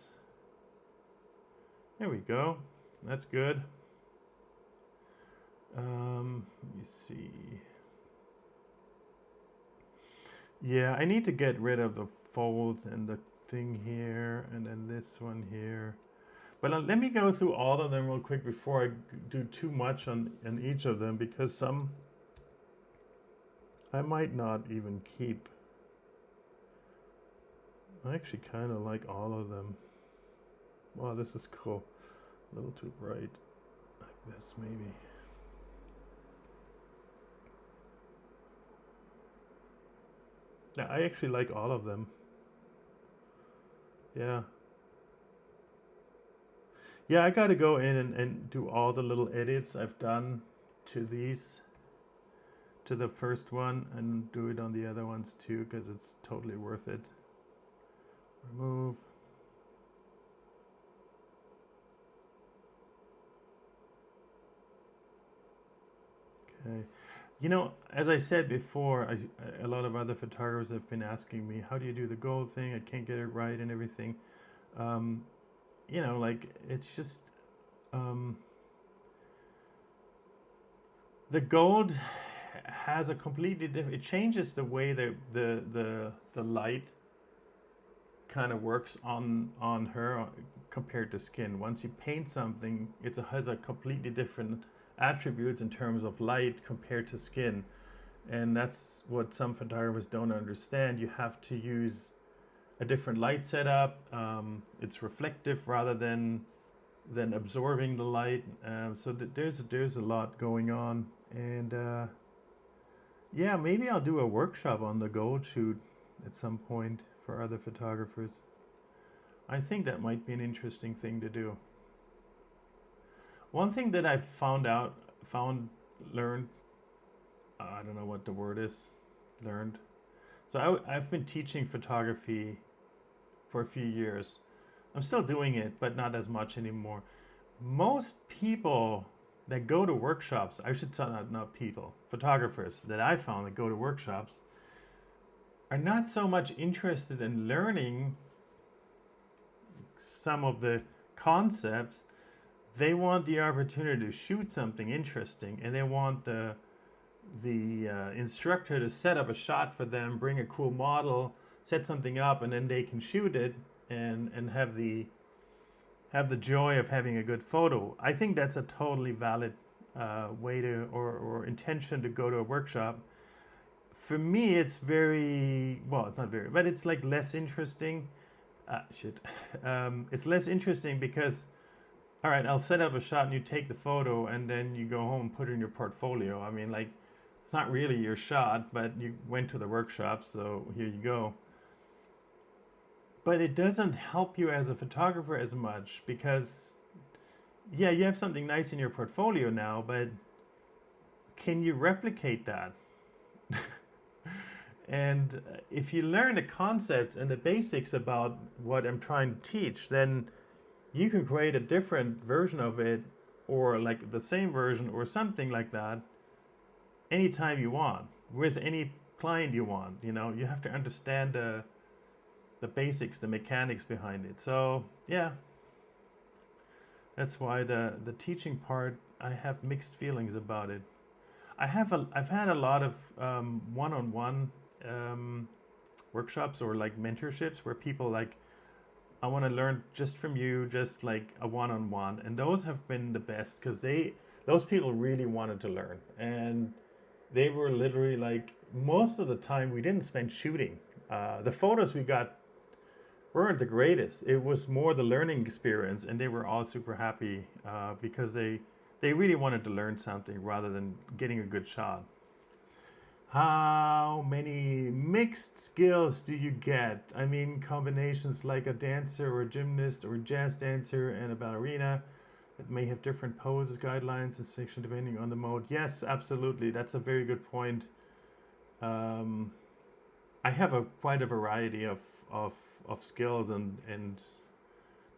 There we go. That's good. Let me see. Yeah, I need to get rid of the folds and the thing here and then this one here. But let me go through all of them real quick before I do too much on each of them, because some I might not even keep. I actually kind of like all of them. Wow, this is cool. A little too bright. Like this, maybe. Yeah, I actually like all of them. Yeah. Yeah, I gotta go in and do all the little edits I've done to these, to the first one, and do it on the other ones too, because it's totally worth it. Remove. Okay. As I said before, a lot of other photographers have been asking me, how do you do the gold thing? I can't get it right and everything. It's just, the gold, has a completely different. It changes the way the light kind of works on her compared to skin. Once you paint something, has a completely different attributes in terms of light compared to skin, and that's what some photographers don't understand. You have to use a different light setup. It's reflective rather than absorbing the light. So there's a lot going on, and yeah, maybe I'll do a workshop on the gold shoot at some point for other photographers. I think that might be an interesting thing to do. One thing that I learned, I don't know what the word is, learned. So I've been teaching photography for a few years. I'm still doing it, but not as much anymore. Most people that go to workshops, I should say not people, photographers that I found that go to workshops are not so much interested in learning some of the concepts. They want the opportunity to shoot something interesting, and they want the instructor to set up a shot for them, bring a cool model, set something up, and then they can shoot it and have the joy of having a good photo. I think that's a totally valid way to or intention to go to a workshop. For me, it's very well. It's not very, but it's like less interesting. It's less interesting because, all right, I'll set up a shot and you take the photo and then you go home and put it in your portfolio. I mean, like, it's not really your shot, but you went to the workshop, so here you go. But it doesn't help you as a photographer as much because, yeah, you have something nice in your portfolio now, but can you replicate that? And if you learn the concepts and the basics about what I'm trying to teach, then you can create a different version of it, or like the same version or something like that anytime you want with any client you want. You know, you have to understand the basics, the mechanics behind it. So yeah, that's why the teaching part, I have mixed feelings about it. I've had a lot of one-on-one workshops or like mentorships where people like, I want to learn just from you, just like a one-on-one, and those have been the best because those people really wanted to learn, and they were literally like, most of the time we didn't spend shooting. The photos we got weren't the greatest. It was more the learning experience, and they were all super happy because they really wanted to learn something rather than getting a good shot. How many mixed skills do you get? I mean, combinations like a dancer or a gymnast or a jazz dancer and a ballerina that may have different poses, guidelines, and section depending on the mode. Yes, absolutely. That's a very good point. I have quite a variety of skills and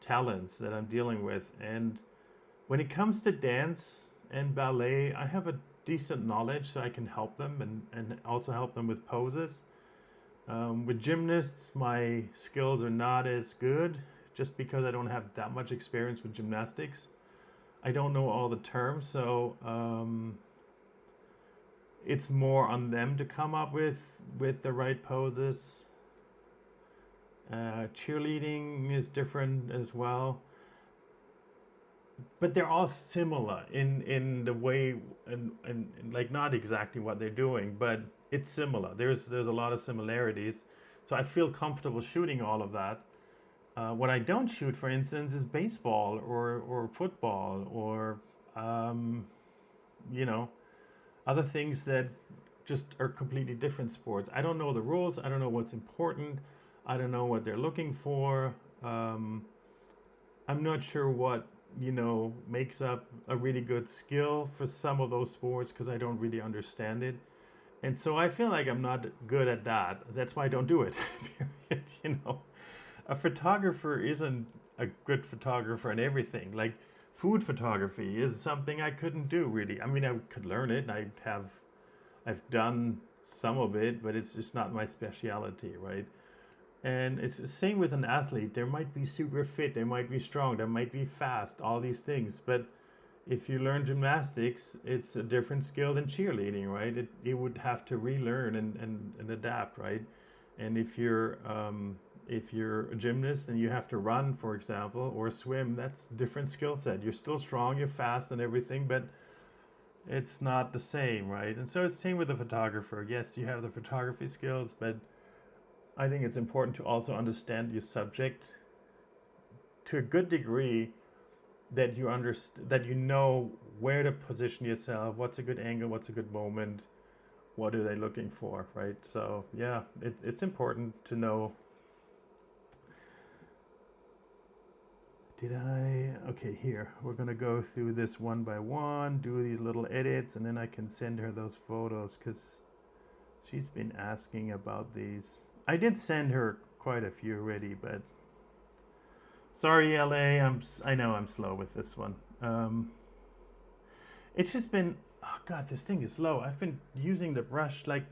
talents that I'm dealing with. And when it comes to dance and ballet, I have a decent knowledge, so I can help them and also help them with poses. With gymnasts, my skills are not as good just because I don't have that much experience with gymnastics. I don't know all the terms, so it's more on them to come up with the right poses. Cheerleading is different as well, but they're all similar in the way and like not exactly what they're doing, but it's similar. There's a lot of similarities, so I feel comfortable shooting all of that. What I don't shoot, for instance, is baseball or football or other things that just are completely different sports. I don't know the rules. I don't know what's important. I don't know what they're looking for. I'm not sure what makes up a really good skill for some of those sports because I don't really understand it. And so I feel like I'm not good at that. That's why I don't do it. A photographer isn't a good photographer in everything. Like food photography is something I couldn't do really. I mean, I could learn it. I've done some of it, but it's just not my specialty, right? And it's the same with an athlete. They might be super fit, they might be strong, they might be fast, all these things. But if you learn gymnastics, it's a different skill than cheerleading, right? You would have to relearn and adapt, right? And if you're a gymnast and you have to run, for example, or swim, that's a different skill set. You're still strong, you're fast and everything, but it's not the same, right? And so it's the same with the photographer. Yes, you have the photography skills, but I think it's important to also understand your subject to a good degree, that that you know where to position yourself, what's a good angle, what's a good moment, what are they looking for, right? So yeah, it's important to know. Okay, here, we're gonna go through this one by one, do these little edits, and then I can send her those photos, because she's been asking about these. I did send her quite a few already, but sorry, LA, I know I'm slow with this one. It's just been, oh God, this thing is slow. I've been using the brush like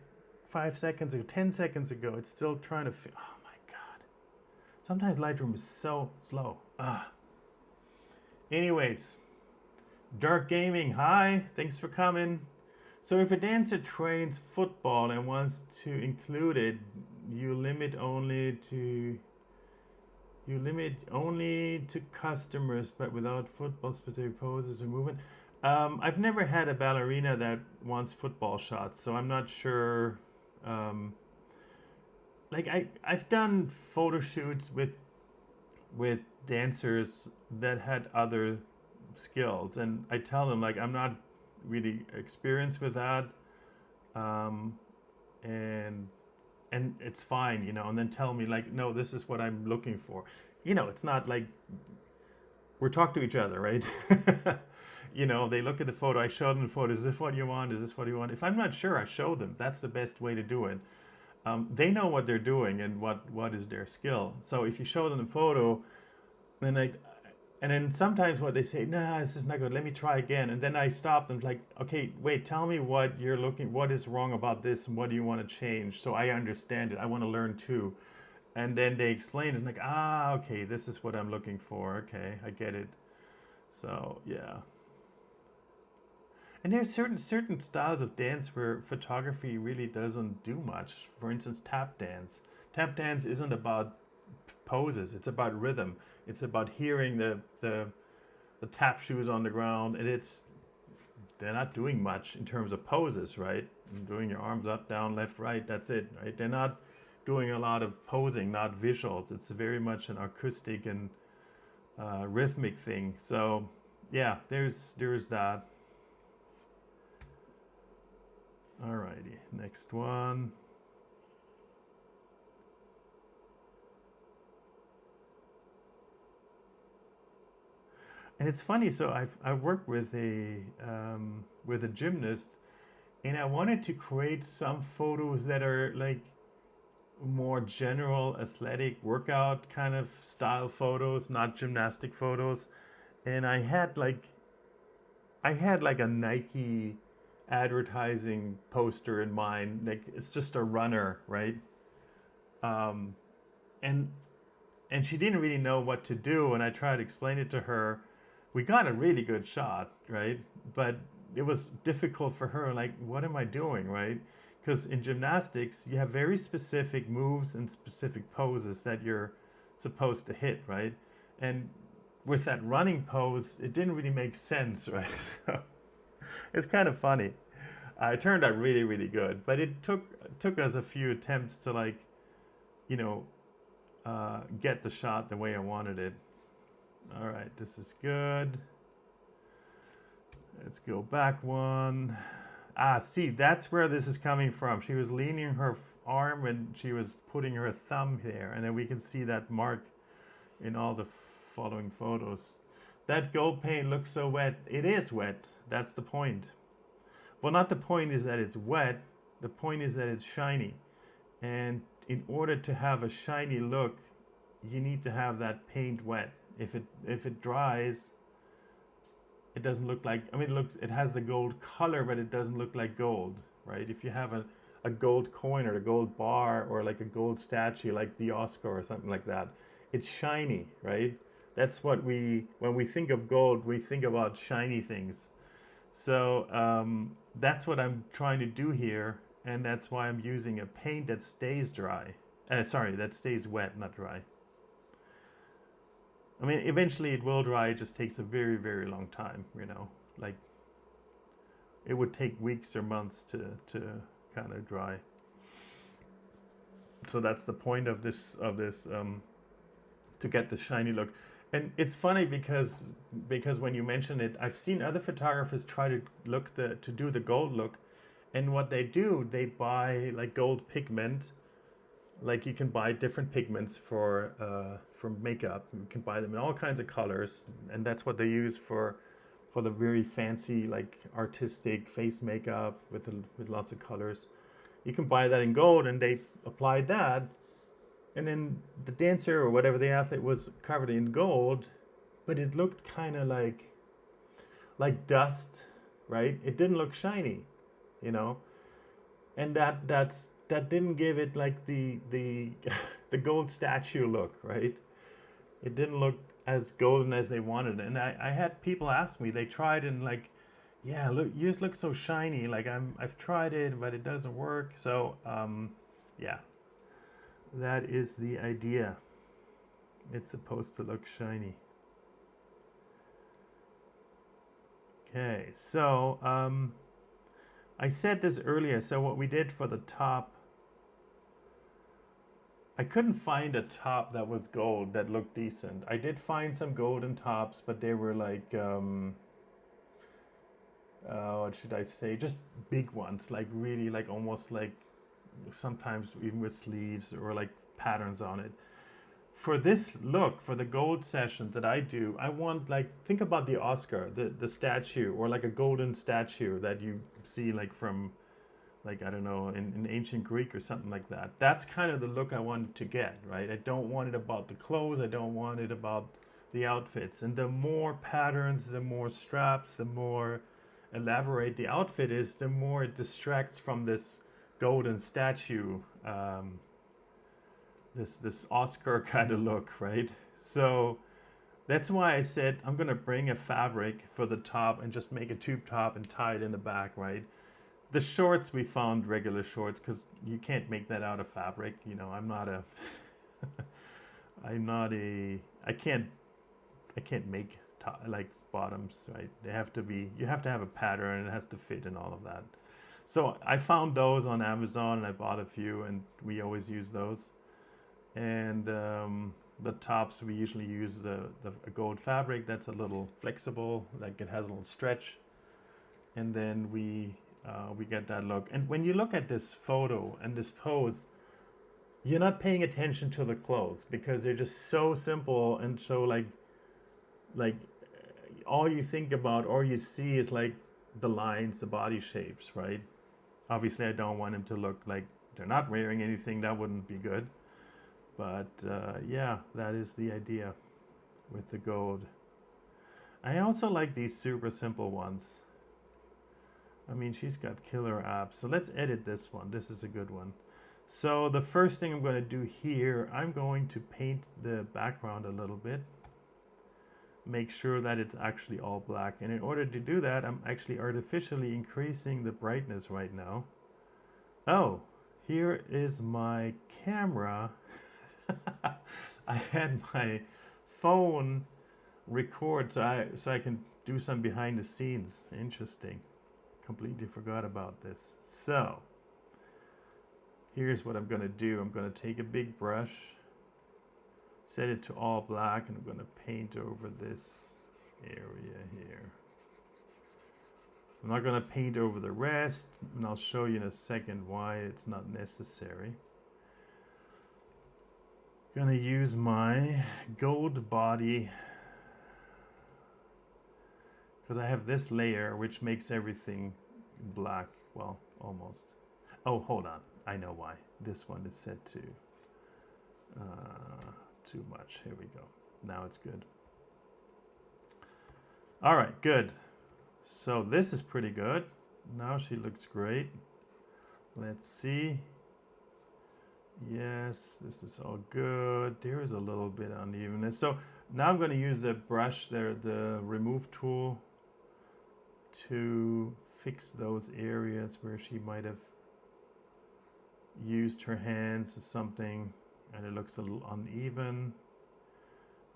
5 seconds ago, 10 seconds ago. It's still trying to, oh my God. Sometimes Lightroom is so slow. Anyways, Dark Gaming, hi, thanks for coming. So if a dancer trains football and wants to include it, you limit only to customers, but without football specific poses or movement. I've never had a ballerina that wants football shots, so I'm not sure. I've done photo shoots with dancers that had other skills, and I tell them, like, I'm not really experienced with that, and it's fine, and then tell me, like, no, this is what I'm looking for. It's not like we're talking to each other, right? They look at the photo, I show them the photo, is this what you want, is this what you want? If I'm not sure, I show them. That's the best way to do it. They know what they're doing and what is their skill. So if you show them the photo, then sometimes what they say, nah, this is not good, let me try again. And then I stop them, like, okay, wait, tell me what is wrong about this and what do you want to change, so I understand it. I want to learn too. And then they explain it, like, okay, this is what I'm looking for. Okay, I get it. So yeah. And there's certain styles of dance where photography really doesn't do much. For instance, tap dance. Tap dance isn't about poses, it's about rhythm. It's about hearing the tap shoes on the ground, and they're not doing much in terms of poses, right? Doing your arms up, down, left, right, that's it, right? They're not doing a lot of posing, not visuals. It's very much an acoustic and rhythmic thing. So yeah, there's that. Alrighty, next one. And it's funny. So I've worked with a gymnast, and I wanted to create some photos that are like more general athletic workout kind of style photos, not gymnastic photos. And I had like a Nike advertising poster in mind. Like, it's just a runner, right? Um, and and she didn't really know what to do. And I tried to explain it to her. We got a really good shot, right? But it was difficult for her. Like, what am I doing, right? Because in gymnastics, you have very specific moves and specific poses that you're supposed to hit, right? And with that running pose, it didn't really make sense, right? So it's kind of funny. It turned out really, really good, but it took us a few attempts to, like, get the shot the way I wanted it. All right, this is good. Let's go back one. See, that's where this is coming from. She was leaning her arm and she was putting her thumb there, and then we can see that mark in all the following photos. That gold paint looks so wet. It is wet. That's the point. Well, not the point is that it's wet. The point is that it's shiny. And in order to have a shiny look, you need to have that paint wet. If it dries, it doesn't look like, it has the gold color, but it doesn't look like gold, right? If you have a gold coin or a gold bar or like a gold statue like the Oscar or something like that, it's shiny, right? That's what when we think of gold, we think about shiny things. So that's what I'm trying to do here, and that's why I'm using a paint that stays dry. Sorry, that stays wet, not dry. I mean, eventually it will dry. It just takes a very, very long time. You know, like it would take weeks or months to kind of dry. So that's the point of this to get the shiny look. And it's funny because when you mention it, I've seen other photographers try to to do the gold look, and what they do, they buy like gold pigment. Like you can buy different pigments for makeup. You can buy them in all kinds of colors, and that's what they use for the very fancy like artistic face makeup with lots of colors. You can buy that in gold, and they applied that, and then the dancer or whatever the athlete was covered in gold, but it looked kind of like dust, right? It didn't look shiny, you know, and that didn't give it like the the gold statue look, right? It didn't look as golden as they wanted, and I had people ask me, they tried and like, yeah, look, yours looks so shiny. Like I've tried it, but it doesn't work. So yeah, that is the idea. It's supposed to look shiny. Okay, so I said this earlier. So what we did for the top, I couldn't find a top that was gold that looked decent. I did find some golden tops, but they were like, what should I say? Just big ones, like really, like almost like sometimes even with sleeves or like patterns on it. For this look, for the gold sessions that I do, I want like, think about the Oscar, the statue, or like a golden statue that you see like from, like, I don't know, in ancient Greek or something like that. That's kind of the look I wanted to get, right? I don't want it about the clothes. I don't want it about the outfits. And the more patterns, the more straps, the more elaborate the outfit is, the more it distracts from this golden statue, this Oscar kind of look, right? So that's why I said I'm gonna bring a fabric for the top and just make a tube top and tie it in the back, right? The shorts, we found regular shorts because you can't make that out of fabric. You know, I'm not a I can't make like bottoms, right? They have to be, you have to have a pattern and it has to fit and all of that. So I found those on Amazon and I bought a few, and we always use those. And the tops, we usually use the gold fabric that's a little flexible, like it has a little stretch, and then we get that look. And when you look at this photo and this pose, you're not paying attention to the clothes because they're just so simple and so like all you think about or you see is like the lines, the body shapes, right? Obviously, I don't want them to look like they're not wearing anything. That wouldn't be good. But yeah, that is the idea with the gold. I also like these super simple ones. I mean, she's got killer abs. So let's edit this one. This is a good one. So the first thing I'm going to do here, I'm going to paint the background a little bit. Make sure that it's actually all black. And in order to do that, I'm actually artificially increasing the brightness right now. Oh, here is my camera. I had my phone record so I can do some behind the scenes. Interesting. Completely forgot about this. So here's what I'm going to do. I'm going to take a big brush, set it to all black, and I'm going to paint over this area here. I'm not going to paint over the rest, and I'll show you in a second why it's not necessary. I'm going to use my gold body because I have this layer which makes everything black. Well, almost. Oh, hold on. I know why. This one is set to too much. Here we go. Now it's good. All right, good. So this is pretty good. Now she looks great. Let's see. Yes, this is all good. There is a little bit unevenness. So Now I'm going to use the brush there, the remove tool, to fix those areas where she might have used her hands or something and it looks a little uneven.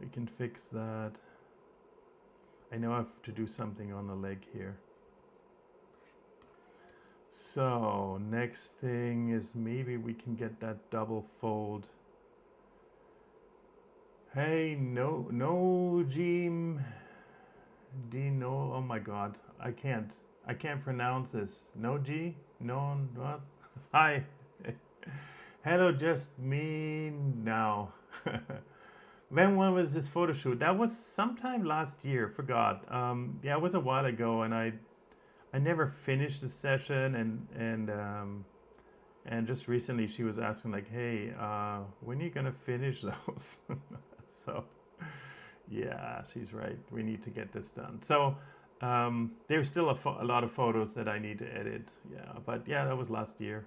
We can fix that. I know I have to do something on the leg here. So next thing is maybe we can get that double fold. Hey, no, Jim. No, oh my God, I can't pronounce this. No G, no, what? Hi, hello, just me now. When was this photo shoot? That was sometime last year. Forgot. Yeah, it was a while ago, and I never finished the session, and just recently she was asking like, hey, when are you gonna finish those? So. Yeah, she's right. We need to get this done. So there's still a lot of photos that I need to edit. Yeah, but yeah, that was last year.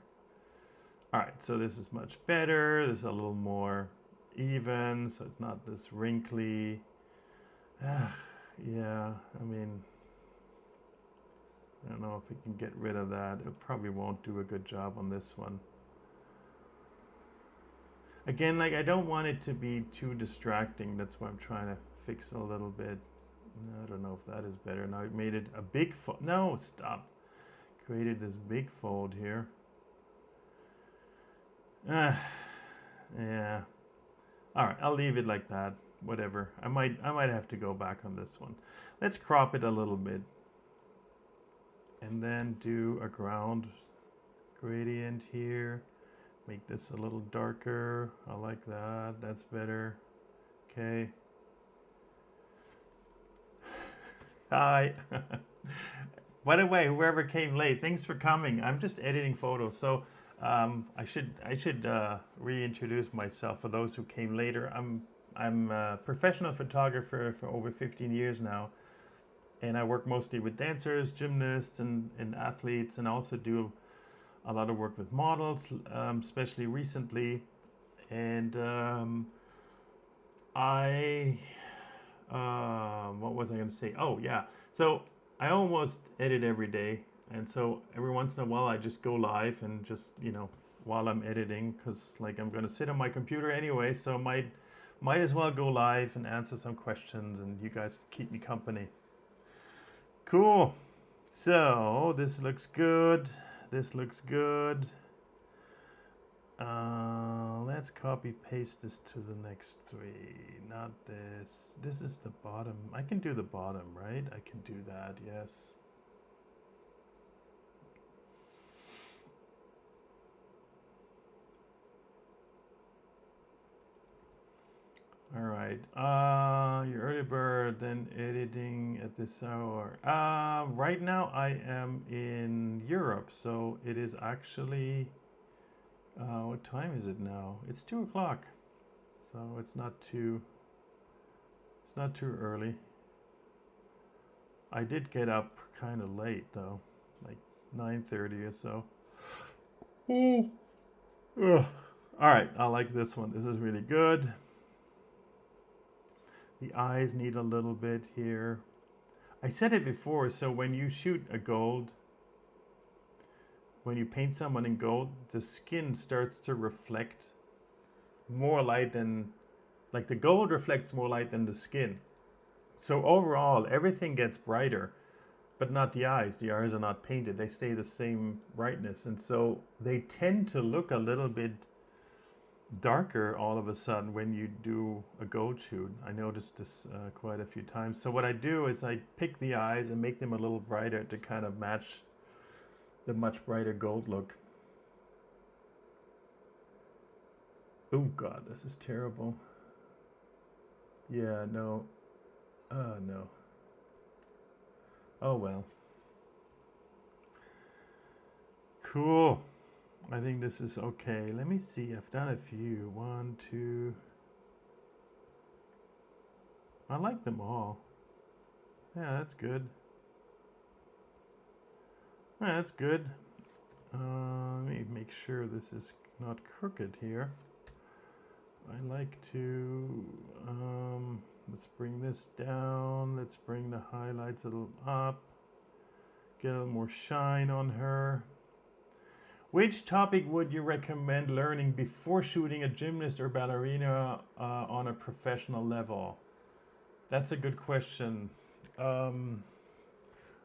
All right, so this is much better. This is a little more even, so it's not this wrinkly. Yeah, I mean, I don't know if we can get rid of that. It probably won't do a good job on this one. Again, like I don't want it to be too distracting. That's why I'm trying to fix a little bit. I don't know if that is better. Now I made it a big fold. No, stop. Created this big fold here. Yeah. All right, I'll leave it like that. Whatever. I might have to go back on this one. Let's crop it a little bit. And then do a ground gradient here. Make this a little darker. I like that. That's better. Okay. Hi. By the way, whoever came late, thanks for coming. I'm just editing photos, so I should reintroduce myself for those who came later. I'm a professional photographer for over 15 years now, and I work mostly with dancers, gymnasts, and athletes, and I also do a lot of work with models, especially recently. And what was I going to say? Oh, yeah. So I almost edit every day. And so every once in a while I just go live and just, while I'm editing, because like I'm going to sit on my computer anyway, so might as well go live and answer some questions and you guys keep me company. Cool. So this looks good. This looks good. Let's copy paste this to the next three. Not this. This is the bottom. I can do the bottom, right? I can do that, yes. All right. Your early bird, then editing at this hour. Right now I am in Europe, so it is actually. What time is it now? It's 2 o'clock, so it's not too early. I did get up kind of late though, like 9:30 or so. Ugh. All right, I like this one. This is really good. The eyes need a little bit here. I said it before, so when you shoot a gold, when you paint someone in gold, the skin starts to reflect more light than, like the gold reflects more light than the skin. So overall, everything gets brighter, but not the eyes. The eyes are not painted. They stay the same brightness. And so they tend to look a little bit darker all of a sudden when you do a gold shoot. I noticed this quite a few times. So what I do is I pick the eyes and make them a little brighter to kind of match the much brighter gold look. Oh God, this is terrible. Yeah, no. No. Oh well. Cool. I think this is okay. Let me see. I've done a few. 1, 2. I like them all. Yeah, that's good. Yeah, that's good. Let me make sure this is not crooked here. I like to, let's bring this down. Let's bring the highlights a little up. Get a little more shine on her. Which topic would you recommend learning before shooting a gymnast or ballerina on a professional level? That's a good question. Um,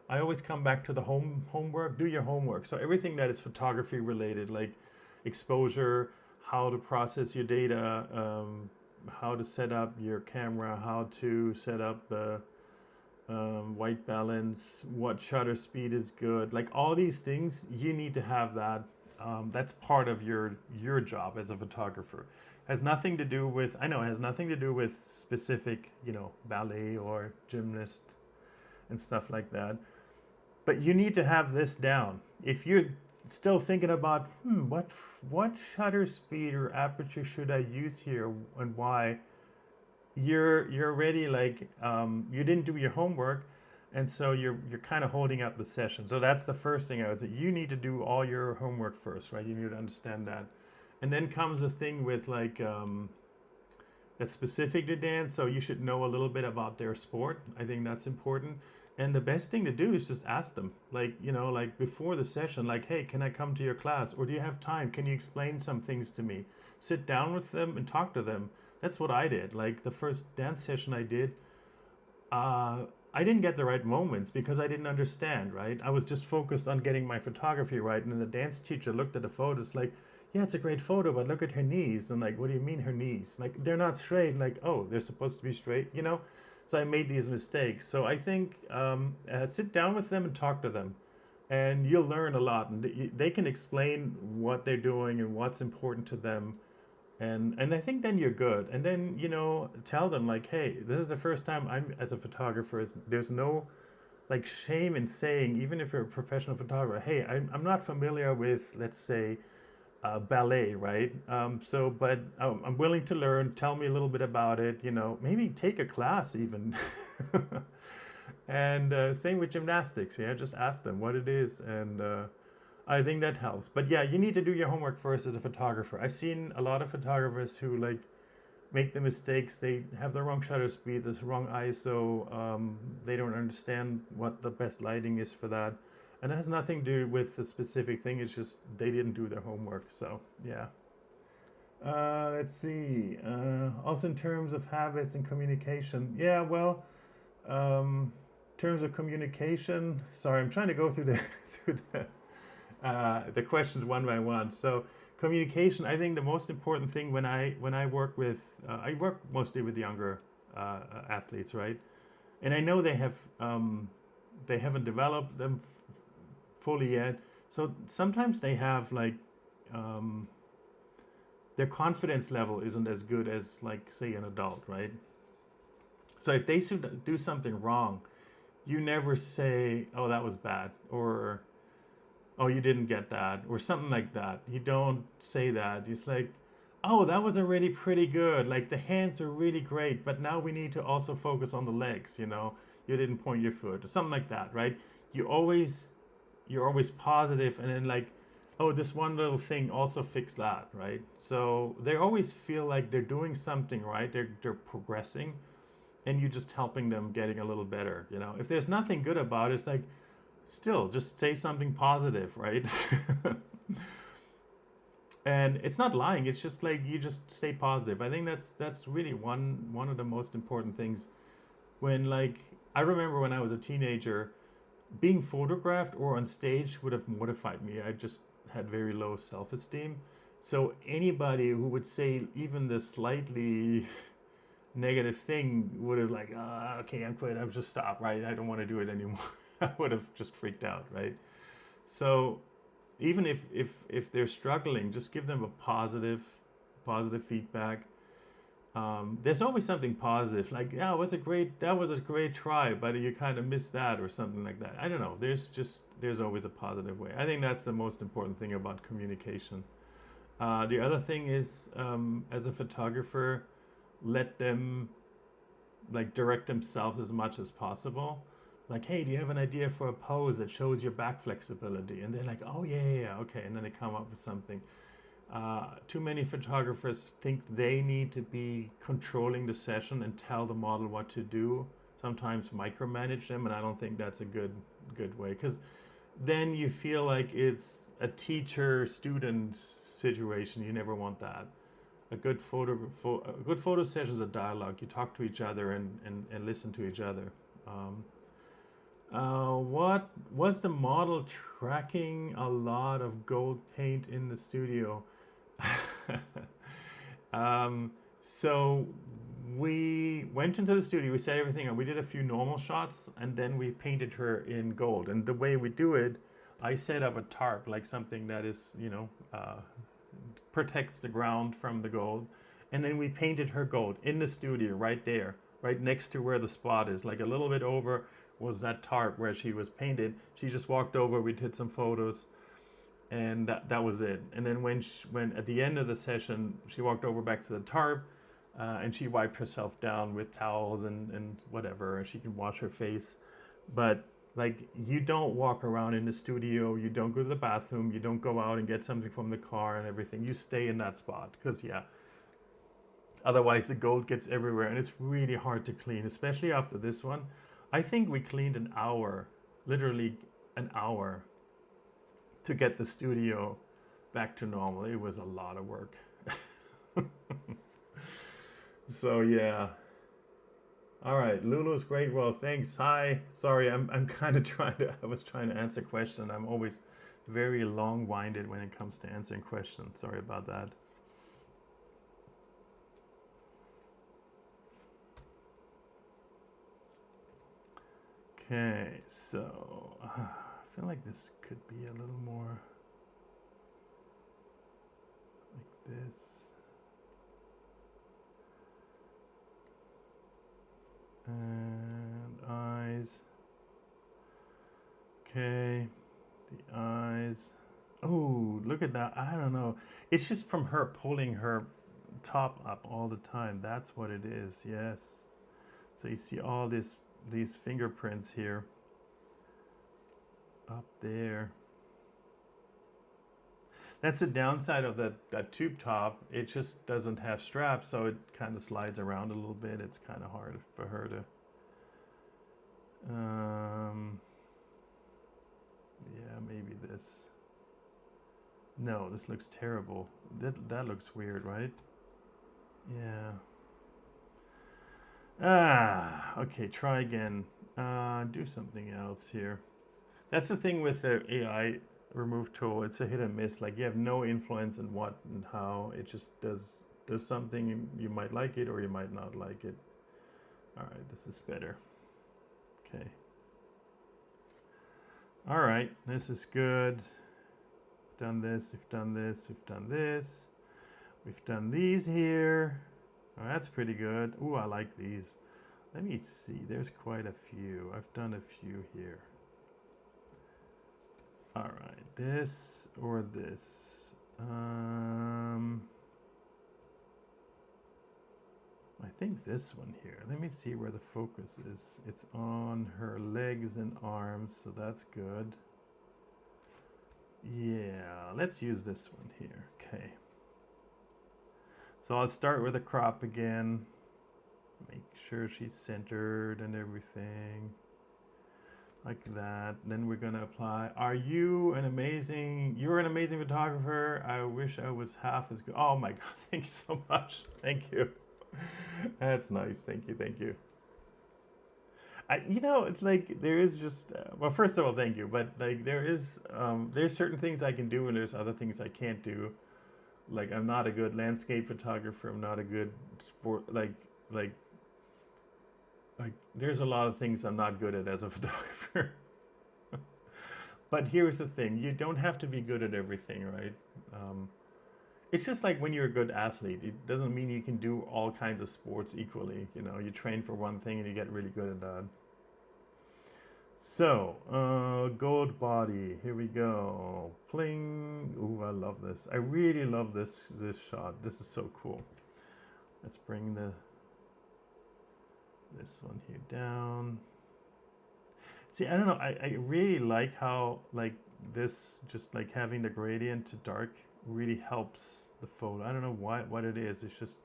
I always come back to the homework. Do your homework. So everything that is photography related, like exposure, how to process your data, how to set up your camera, how to set up the white balance, what shutter speed is good. Like all these things, you need to have that. That's part of your job as a photographer. Has nothing to do with, I know it has nothing to do with specific, ballet or gymnast and stuff like that. But you need to have this down. If you're still thinking about, what shutter speed or aperture should I use here and why, you're already like, you didn't do your homework, and so you're kind of holding up the session. So that's the first thing I would say. You need to do all your homework first, right? You need to understand that, and then comes a thing with like that's specific to dance. So you should know a little bit about their sport. I think that's important. And the best thing to do is just ask them, like, like before the session, like, hey, can I come to your class? Or do you have time? Can you explain some things to me? Sit down with them and talk to them. That's what I did. Like the first dance session I did, I didn't get the right moments because I didn't understand, right? I was just focused on getting my photography right. And then the dance teacher looked at the photos like, yeah, it's a great photo, but look at her knees. And like, what do you mean her knees? Like, they're not straight. Like, oh, they're supposed to be straight. So I made these mistakes. So I think sit down with them and talk to them, and you'll learn a lot. And they can explain what they're doing and what's important to them. And I think then you're good. And then, tell them like, hey, this is the first time I'm as a photographer. There's no like shame in saying, even if you're a professional photographer, hey, I'm not familiar with, let's say, ballet, right? But I'm willing to learn. Tell me a little bit about it. Maybe take a class even. And same with gymnastics. Yeah, just ask them what it is, and I think that helps. But yeah, you need to do your homework first as a photographer. I've seen a lot of photographers who like make the mistakes. They have the wrong shutter speed, the wrong ISO. They don't understand what the best lighting is for that. And it has nothing to do with the specific thing. It's just they didn't do their homework. So, yeah. Let's see. Also, in terms of habits and communication. Yeah, well, in terms of communication. Sorry, I'm trying to go through the questions one by one. So, communication. I think the most important thing when I work with I work mostly with younger athletes, right? And I know they haven't developed them fully yet. So sometimes they have like their confidence level isn't as good as like say an adult, right? So if they do something wrong, you never say, "Oh, that was bad," or "Oh, you didn't get that," or something like that. You don't say that. It's like, "Oh, that was already pretty good. Like the hands are really great, but now we need to also focus on the legs. You didn't point your foot," or something like that, right? You're always positive, and then like, oh, this one little thing also fix that, right? So they always feel like they're doing something right. They're progressing, and you're just helping them getting a little better. If there's nothing good about it, it's like, still just say something positive, right? And it's not lying. It's just like you just stay positive. I think that's really one of the most important things. When like I remember when I was a teenager, being photographed or on stage would have mortified me. I just had very low self-esteem. So anybody who would say even the slightly negative thing would have like, okay, I'm quit. I've just stopped, right? I don't want to do it anymore. I would have just freaked out, right? So even if they're struggling, just give them a positive feedback. There's always something positive, like, yeah, that was a great try, but you kind of missed that or something like that. I don't know. There's always a positive way. I think that's the most important thing about communication. The other thing is, as a photographer, let them like direct themselves as much as possible. Like, hey, do you have an idea for a pose that shows your back flexibility? And they're like, oh yeah, okay. And then they come up with something. Too many photographers think they need to be controlling the session and tell the model what to do. Sometimes micromanage them, and I don't think that's a good way, because then you feel like it's a teacher-student situation. You never want that. A good photo session is a dialogue. You talk to each other and listen to each other. What was the model tracking a lot of gold paint in the studio? So we went into the studio, we set everything up, we did a few normal shots, and then we painted her in gold. And the way we do it, I set up a tarp, like something that is, protects the ground from the gold. And then we painted her gold in the studio, right there, right next to where the spot is, like a little bit over was that tarp where she was painted. She just walked over, we did some photos, and that was it. And then when at the end of the session, she walked over back to the tarp, and she wiped herself down with towels and whatever, and she can wash her face. But like, you don't walk around in the studio, you don't go to the bathroom, you don't go out and get something from the car and everything. You stay in that spot, because otherwise the gold gets everywhere, and it's really hard to clean, especially after this one. I think we cleaned an hour, literally an hour, to get the studio back to normal. It was a lot of work. So yeah. All right, Lulu's great. Well, thanks. Hi. Sorry, I'm kind of I was trying to answer a question. I'm always very long-winded when it comes to answering questions. Sorry about that. Okay, so I feel like this could be a little more like this. And eyes. Okay, the eyes. Oh, look at that. I don't know. It's just from her pulling her top up all the time. That's what it is. Yes. So you see all these fingerprints here up there. That's the downside of that tube top. It just doesn't have straps, so it kind of slides around a little bit. It's kind of hard for her to yeah, maybe this. No, this looks terrible. That looks weird, right? Yeah. Okay, try again. Do something else here. That's the thing with the AI remove tool. It's a hit and miss. Like, you have no influence in what and how. It just does something. You might like it or you might not like it. All right, this is better. Okay. All right, this is good. Done this, we've done this, we've done this. We've done these here. Oh, that's pretty good. Ooh, I like these. Let me see, there's quite a few. I've done a few here. All right, this or this. I think this one here. Let me see where the focus is. It's on her legs and arms, so that's good. Yeah, let's use this one here. Okay. So I'll start with a crop again. Make sure she's centered and everything. Like that. Then we're gonna apply. You're an amazing photographer. I wish I was half as good. Oh my God, thank you so much. Thank you. That's nice. Thank you. It's like there is just well, first of all, thank you. But like there's certain things I can do and there's other things I can't do. Like, I'm not a good landscape photographer. I'm not a good sport. Like there's a lot of things I'm not good at as a photographer. But here's the thing: you don't have to be good at everything, right? It's just like when you're a good athlete. It doesn't mean you can do all kinds of sports equally. You train for one thing and you get really good at that. So, gold body. Here we go. Pling. Ooh, I love this. I really love this shot. This is so cool. Let's bring this one here down. See, I don't know. I really like how, like, this, just like having the gradient to dark really helps the photo. I don't know what it is. It just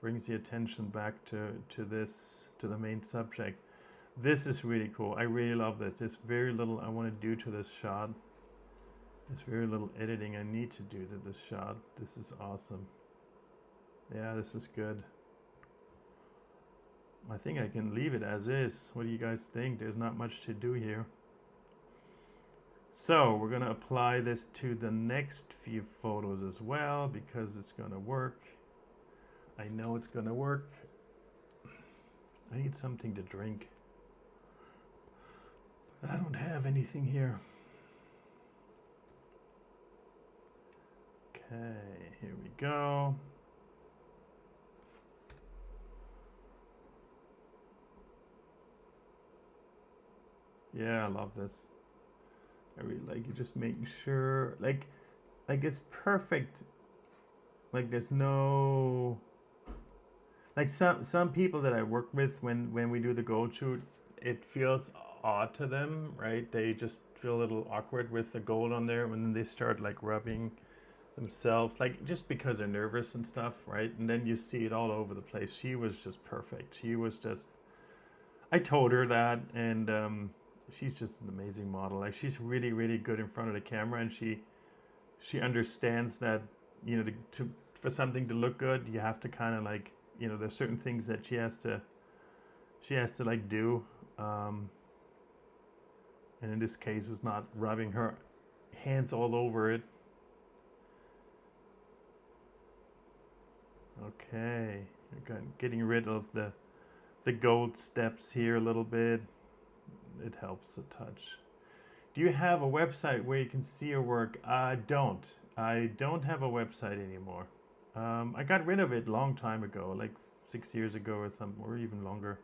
brings the attention back to the main subject. This is really cool. I really love this. There's very little I want to do to this shot. There's very little editing I need to do to this shot. This is awesome. Yeah, this is good. I think I can leave it as is. What do you guys think? There's not much to do here. So we're gonna apply this to the next few photos as well because it's gonna work. I know it's gonna work. I need something to drink. I don't have anything here. Okay, here we go. Yeah, I love this. I really like it. Just making sure, like it's perfect. Like there's no, like some people that I work with when we do the gold shoot, it feels odd to them, right? They just feel a little awkward with the gold on there when they start like rubbing themselves, like just because they're nervous and stuff, right? And then you see it all over the place. She was just perfect. She was just, I told her that, and she's just an amazing model. Like she's really, really good in front of the camera, and she understands that, you know, for something to look good, you have to kind of like, you know, there's certain things that she has to like do, and in this case was not rubbing her hands all over it. Okay, getting rid of the gold steps here a little bit. It helps a touch. Do you have a website where you can see your work? I don't have a website anymore. I got rid of it a long time ago, like 6 years ago or something, or even longer.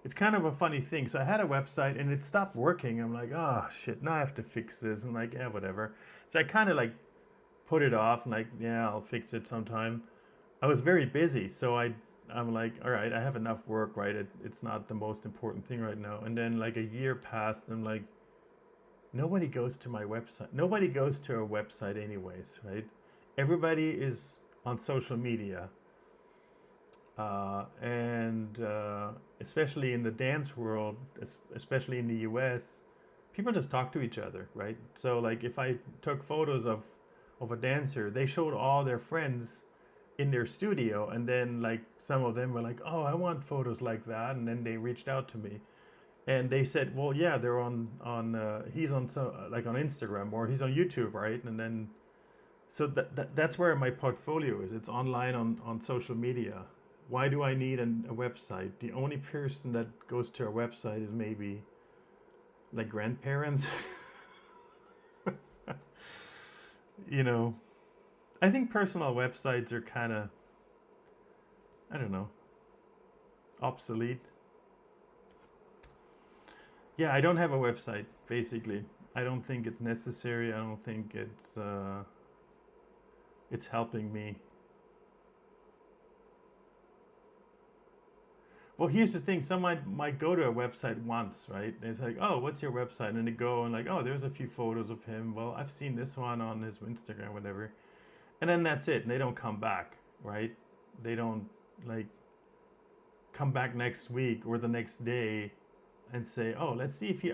It's kind of a funny thing. So I had a website and it stopped working. I'm like, oh shit, now I have to fix this. I'm like, yeah, whatever. So I kind of like put it off and like, yeah, I'll fix it sometime. I was very busy, so I'm like, all right, I have enough work, right? It's not the most important thing right now. And then like a year passed, and I'm like, nobody goes to my website. Nobody goes to a website anyways, right? Everybody is on social media. And especially in the dance world, especially in the US, people just talk to each other, right? So like if I took photos of a dancer, they showed all their friends in their studio, and then like some of them were like, oh, I want photos like that, and then they reached out to me and they said, well, yeah, they're on he's on like on Instagram or he's on YouTube, right? And then so that's where my portfolio is. It's online on social media. Why do I need a website? The only person that goes to a website is maybe like grandparents. You know, I think personal websites are kind of, I don't know, obsolete. Yeah, I don't have a website, basically. I don't think it's necessary. I don't think it's helping me. Well, here's the thing. Someone might go to a website once, right? And it's like, oh, what's your website? And they go and like, oh, there's a few photos of him. Well, I've seen this one on his Instagram, whatever. And then that's it. And they don't come back, right? They don't like come back next week or the next day and say, oh, let's see if he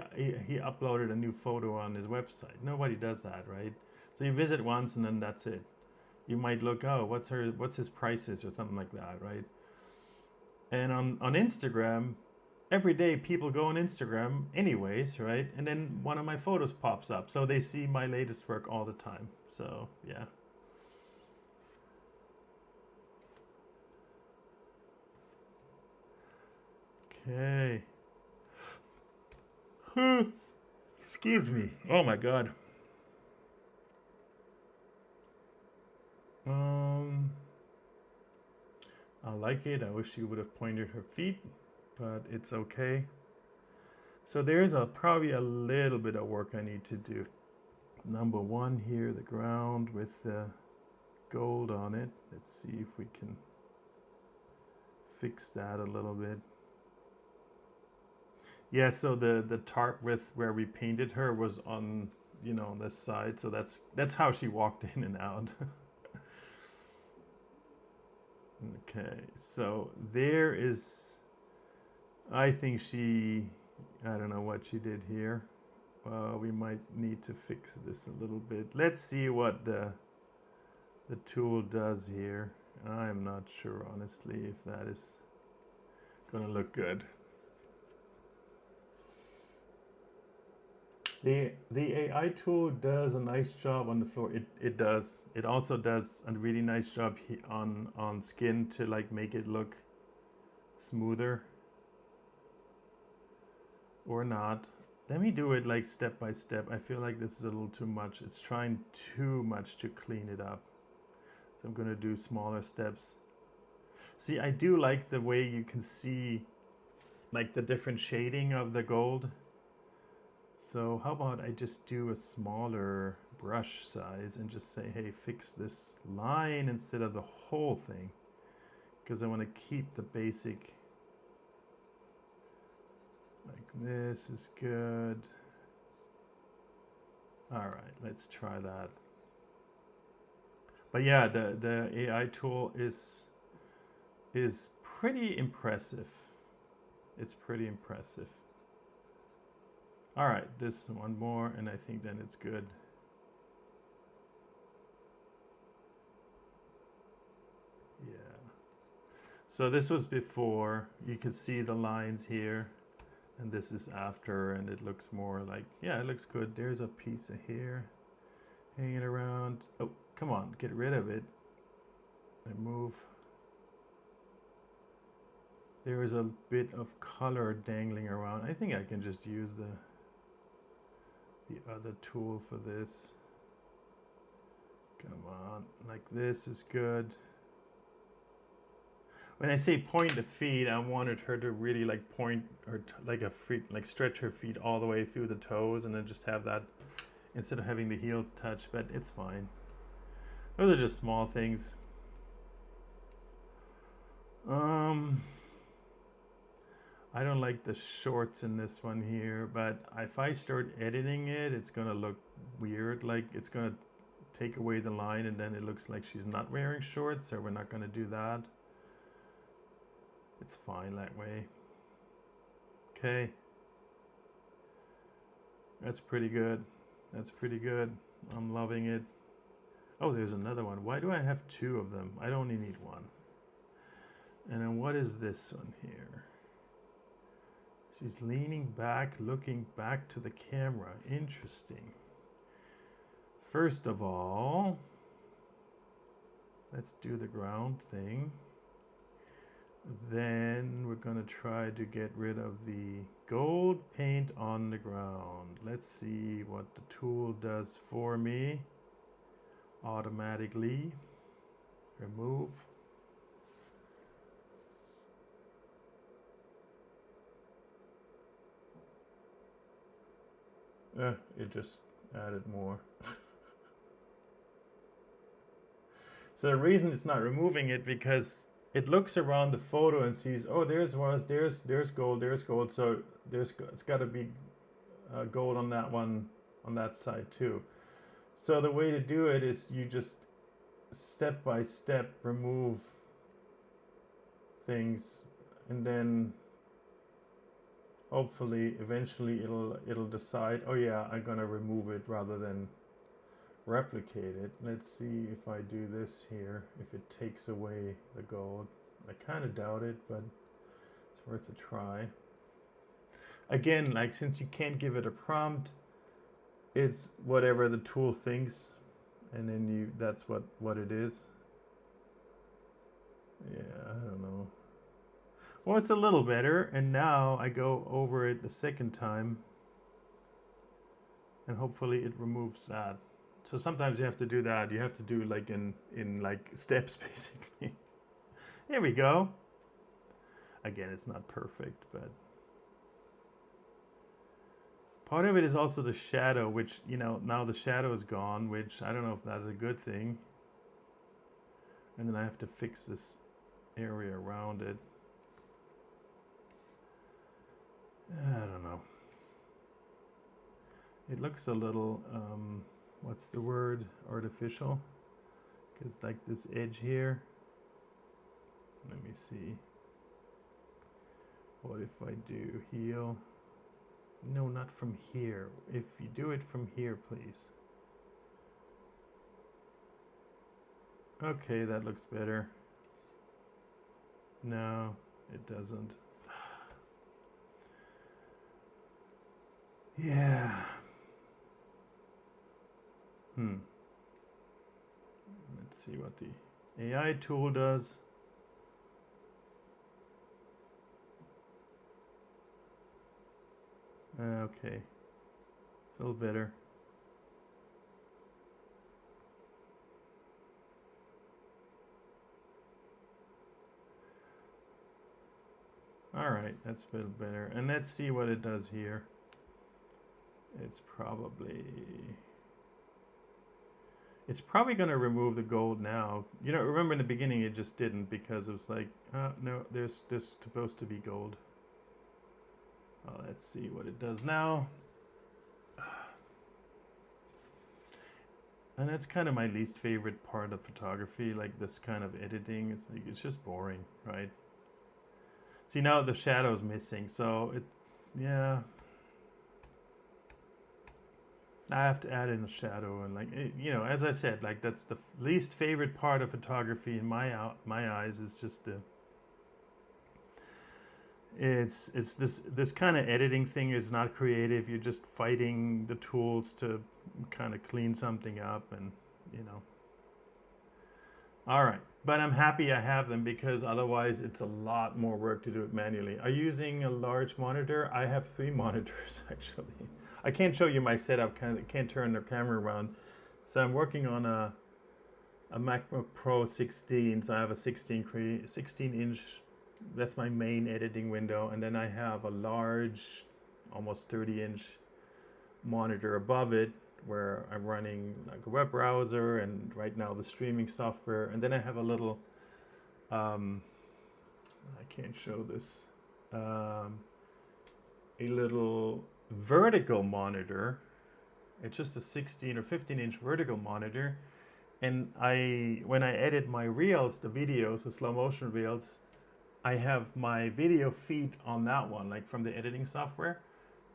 uploaded a new photo on his website. Nobody does that, right? So you visit once and then that's it. You might look, oh, what's his prices or something like that, right? And on Instagram, every day people go on Instagram anyways, right? And then one of my photos pops up. So they see my latest work all the time. So, yeah. Okay. Excuse me. Oh my God. I like it. I wish she would have pointed her feet, but it's okay. So there's probably a little bit of work I need to do. Number one here, the ground with the gold on it. Let's see if we can fix that a little bit. Yeah, so the tarp with where we painted her was on you know, on this side. So that's how she walked in and out. Okay, so there is, I think she, I don't know what she did here. We might need to fix this a little bit. Let's see what the tool does here. I'm not sure, honestly, if that is gonna look good. The AI tool does a nice job on the floor. It does. It also does a really nice job on skin to like make it look smoother. Or not. Let me do it like step by step. I feel like this is a little too much. It's trying too much to clean it up. So I'm gonna do smaller steps. See, I do like the way you can see like the different shading of the gold. So how about I just do a smaller brush size and just say, hey, fix this line instead of the whole thing. Because I want to keep the basic. Like this is good. All right, let's try that. But yeah, the AI tool is pretty impressive. It's pretty impressive. All right, this one more, and I think then it's good. Yeah. So this was before. You can see the lines here, and this is after, and it looks more like, yeah, it looks good. There's a piece of hair hanging around. Oh, come on, get rid of it. Remove. There is a bit of color dangling around. I think I can just use the other tool for this. Come on, like this is good. When I say point the feet, I wanted her to really like point her like a feet, like stretch her feet all the way through the toes, and then just have that instead of having the heels touch. But it's fine. Those are just small things. I don't like the shorts in this one here, but if I start editing it, it's gonna look weird. Like it's gonna take away the line, and then it looks like she's not wearing shorts, so we're not gonna do that. It's fine that way. Okay. That's pretty good. That's pretty good. I'm loving it. Oh, there's another one. Why do I have two of them? I only need one. And then what is this one here? She's leaning back, looking back to the camera. Interesting. First of all, let's do the ground thing. Then we're going to try to get rid of the gold paint on the ground. Let's see what the tool does for me. Automatically. Remove. It just added more. So the reason it's not removing it because it looks around the photo and sees, oh, there's gold. So it's got to be gold on that one, on that side too. So the way to do it is you just step by step remove things, and then hopefully eventually it'll decide, oh yeah, I'm gonna remove it rather than replicate it. Let's see if I do this here, if it takes away the gold. I kind of doubt it, but it's worth a try. Again, like since you can't give it a prompt, it's whatever the tool thinks, and then that's what it is. Yeah, I don't know. Well, it's a little better, and now I go over it the second time, and hopefully it removes that. So sometimes you have to do that. You have to do like in like steps, basically. Here we go. Again, it's not perfect, but part of it is also the shadow, which, you know, now the shadow is gone, which I don't know if that's a good thing. And then I have to fix this area around it. I don't know. it looks a little, what's the word, artificial, because like this edge here, let me see, what if I do heal? No, not from here. If you do it from here, please. Okay, that looks better. No, it doesn't. Yeah. Let's see what the AI tool does. Okay, it's a little better. All right, that's a bit better. And let's see what it does here. It's probably going to remove the gold now. You know, remember in the beginning it just didn't, because it was like, no, there's supposed to be gold. Let's see what it does now. And that's kind of my least favorite part of photography, like this kind of editing. It's like, it's just boring, right? See, now the shadow's missing, so yeah. I have to add in a shadow, and like, you know, as I said, like that's the least favorite part of photography in my eyes, is just it's this kind of editing thing is not creative. You're just fighting the tools to kind of clean something up, and you know. All right, but I'm happy I have them, because otherwise it's a lot more work to do it manually. Are you using a large monitor? I have 3 monitors actually. I can't show you my setup, can't turn the camera around. So I'm working on a MacBook Pro 16, so I have a 16 inch, that's my main editing window, and then I have a large, almost 30-inch monitor above it, where I'm running like a web browser and right now the streaming software, and then I have a little, I can't show this, a little vertical monitor. It's just a 16 or 15-inch vertical monitor, and when I edit my reels, the videos, the slow motion reels, I have my video feed on that one, like from the editing software,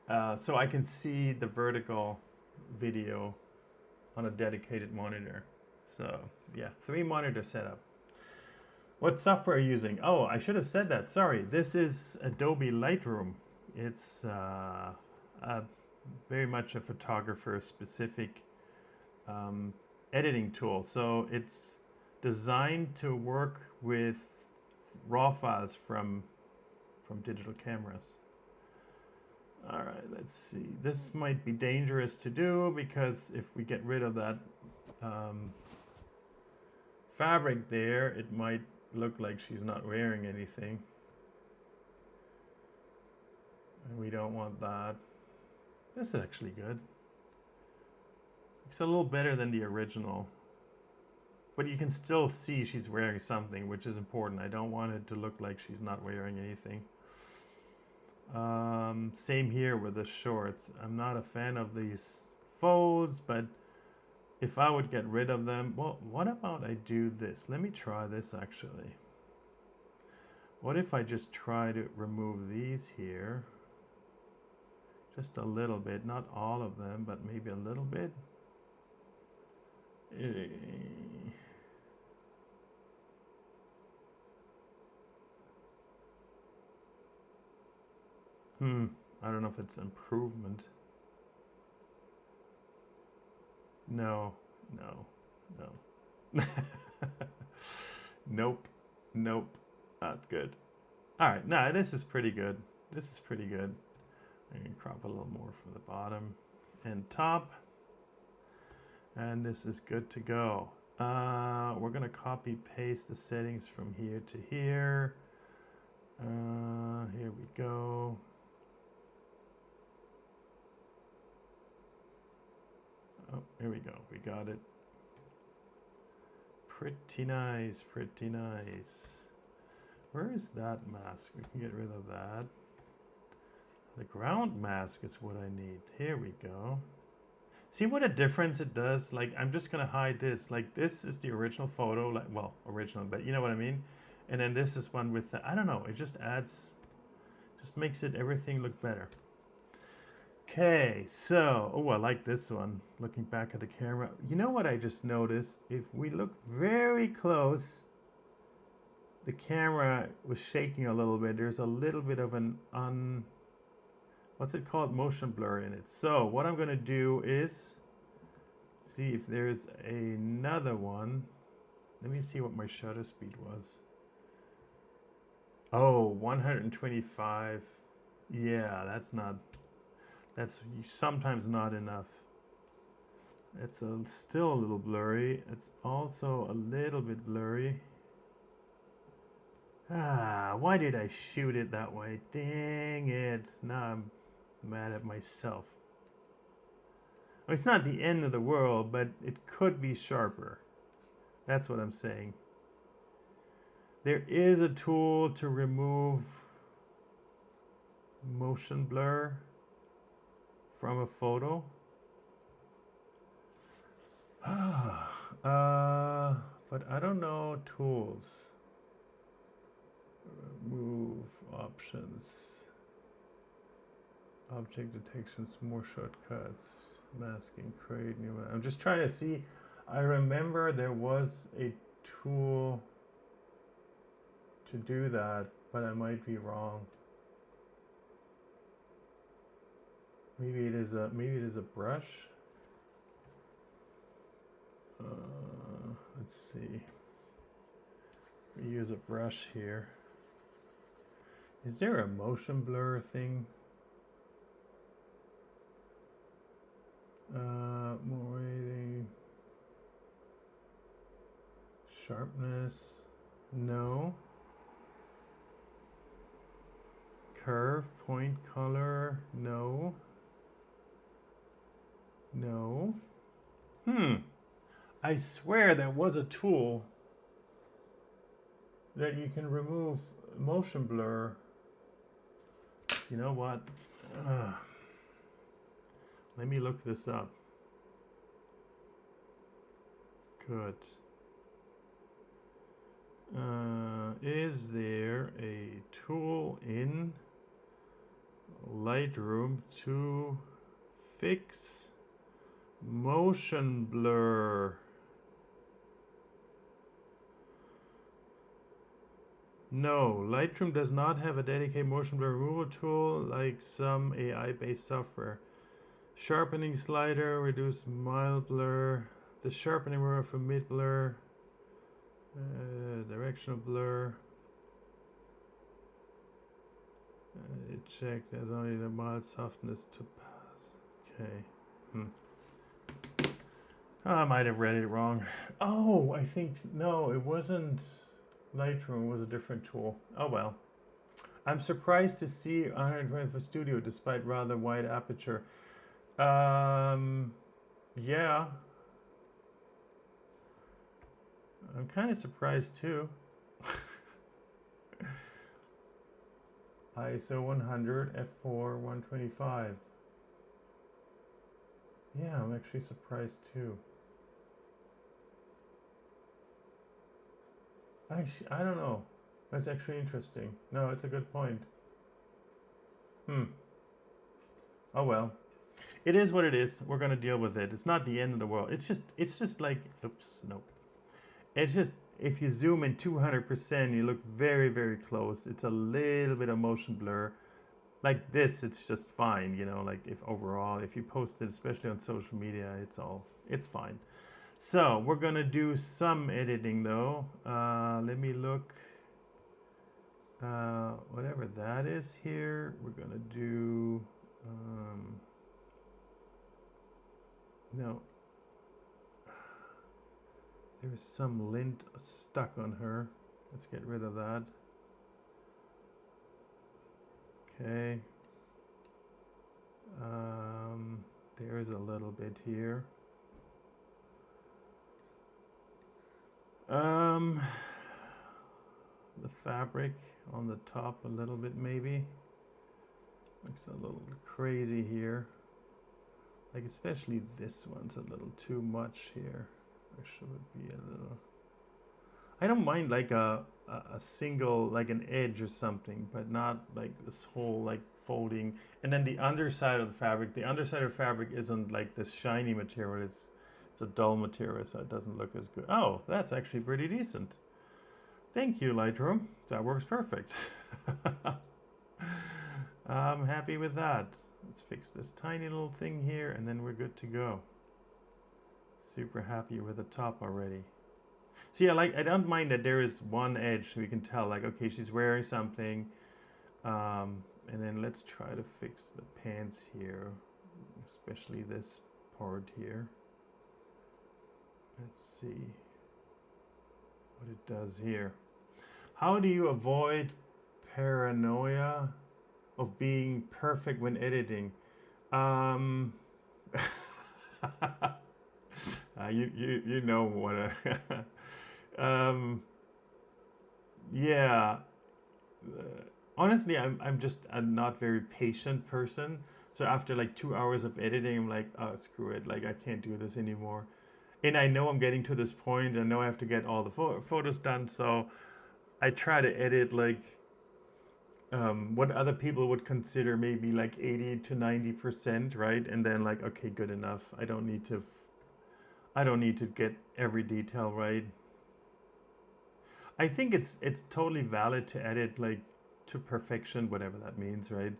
so I can see the vertical video on a dedicated monitor. So yeah, 3 monitor setup. What software are you using? Oh, I should have said that, sorry. This is Adobe Lightroom. It's very much a photographer specific editing tool. So it's designed to work with raw files from digital cameras. All right, let's see. This might be dangerous to do, because if we get rid of that fabric there, it might look like she's not wearing anything. And we don't want that. This is actually good. It's a little better than the original. But you can still see she's wearing something, which is important. I don't want it to look like she's not wearing anything. Same here with the shorts. I'm not a fan of these folds, but if I would get rid of them, well, what about I do this? Let me try this actually. What if I just try to remove these here? Just a little bit, not all of them, but maybe a little bit. I don't know if it's improvement. No. Nope, not good. All right, no, this is pretty good. I can crop a little more from the bottom and top. And this is good to go. We're gonna copy paste the settings from here to here. Here we go. Oh, here we go. We got it. Pretty nice, pretty nice. Where is that mask? We can get rid of that. The ground mask is what I need. Here we go. See what a difference it does? Like, I'm just gonna hide this. Like, this is the original photo, like, well, original, but you know what I mean? And then this is one with the, I don't know, it just adds, just makes it, everything look better. Okay, so, oh, I like this one, looking back at the camera. You know what I just noticed? If we look very close, the camera was shaking a little bit. There's a little bit of an what's it called? Motion blur in it. So what I'm gonna do is see if there's another one. Let me see what my shutter speed was. Oh, 125. Yeah, that's sometimes not enough. It's still a little blurry. It's also a little bit blurry. Why did I shoot it that way? Dang it. Now I'm mad at myself. Well, it's not the end of the world, but it could be sharper. That's what I'm saying. There is a tool to remove motion blur from a photo. But I don't know tools. Remove options. Object detections, more shortcuts. Masking, create new. I'm just trying to see. I remember there was a tool to do that, but I might be wrong. Maybe it is a brush. Let's see. We use a brush here. Is there a motion blur thing? More sharpness. No. Curve, point, color. No. No. I swear there was a tool that you can remove motion blur. You know what? Let me look this up. Good. Is there a tool in Lightroom to fix motion blur? No, Lightroom does not have a dedicated motion blur removal tool like some AI-based software. Sharpening slider, reduce mild blur, the sharpening mirror for mid blur, directional blur. Check, there's only the mild softness to pass. Okay. Oh, I might have read it wrong. Oh, I think, no, it wasn't Lightroom, it was a different tool. Oh well. I'm surprised to see 120 Studio despite rather wide aperture. Yeah. I'm kind of surprised too. ISO 100, f4, 125. Yeah, I'm actually surprised too. I don't know. That's actually interesting. No, it's a good point. Oh well. It is what it is. We're gonna deal with it. It's not the end of the world. It's just like, oops, nope. It's just, if you zoom in 200%, you look very, very close. It's a little bit of motion blur. Like this, it's just fine, you know, like if overall, if you post it, especially on social media, it's fine. So we're gonna do some editing though. Let me look, whatever that is here, we're gonna do, no, there's some lint stuck on her. Let's get rid of that. Okay. There's a little bit here. The fabric on the top a little bit maybe. Looks a little crazy here. Like especially this one's a little too much here. Or should it be a little? I don't mind like a single, like an edge or something, but not like this whole like folding. And then the underside of the underside of the fabric isn't like this shiny material. It's a dull material, so it doesn't look as good. Oh, that's actually pretty decent. Thank you, Lightroom. That works perfect. I'm happy with that. Let's fix this tiny little thing here, and then we're good to go. Super happy with the top already. See, I don't mind that there is one edge, so we can tell, like, okay, she's wearing something. And then let's try to fix the pants here, especially this part here. Let's see what it does here. How do you avoid paranoia of being perfect when editing? You know what yeah. Honestly, I'm just a not very patient person. So after like 2 hours of editing, I'm like, oh, screw it. Like I can't do this anymore. And I know I'm getting to this point. I know I have to get all the photos done. So I try to edit like what other people would consider maybe like 80 to 90%, right? And then like, okay, good enough. I don't need to get every detail right. I think it's totally valid to edit like to perfection, whatever that means, right?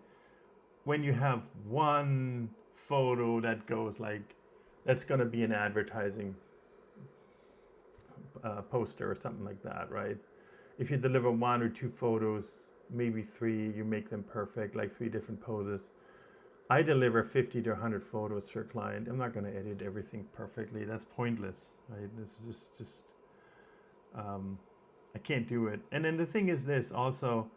When you have one photo that goes like, that's going to be an advertising poster or something like that, right? If you deliver 1 or 2 photos, maybe 3, you make them perfect, like 3 different poses. I deliver 50 to 100 photos for a client. I'm not going to edit everything perfectly. That's pointless, right? This is just I can't do it. And then the thing is this also,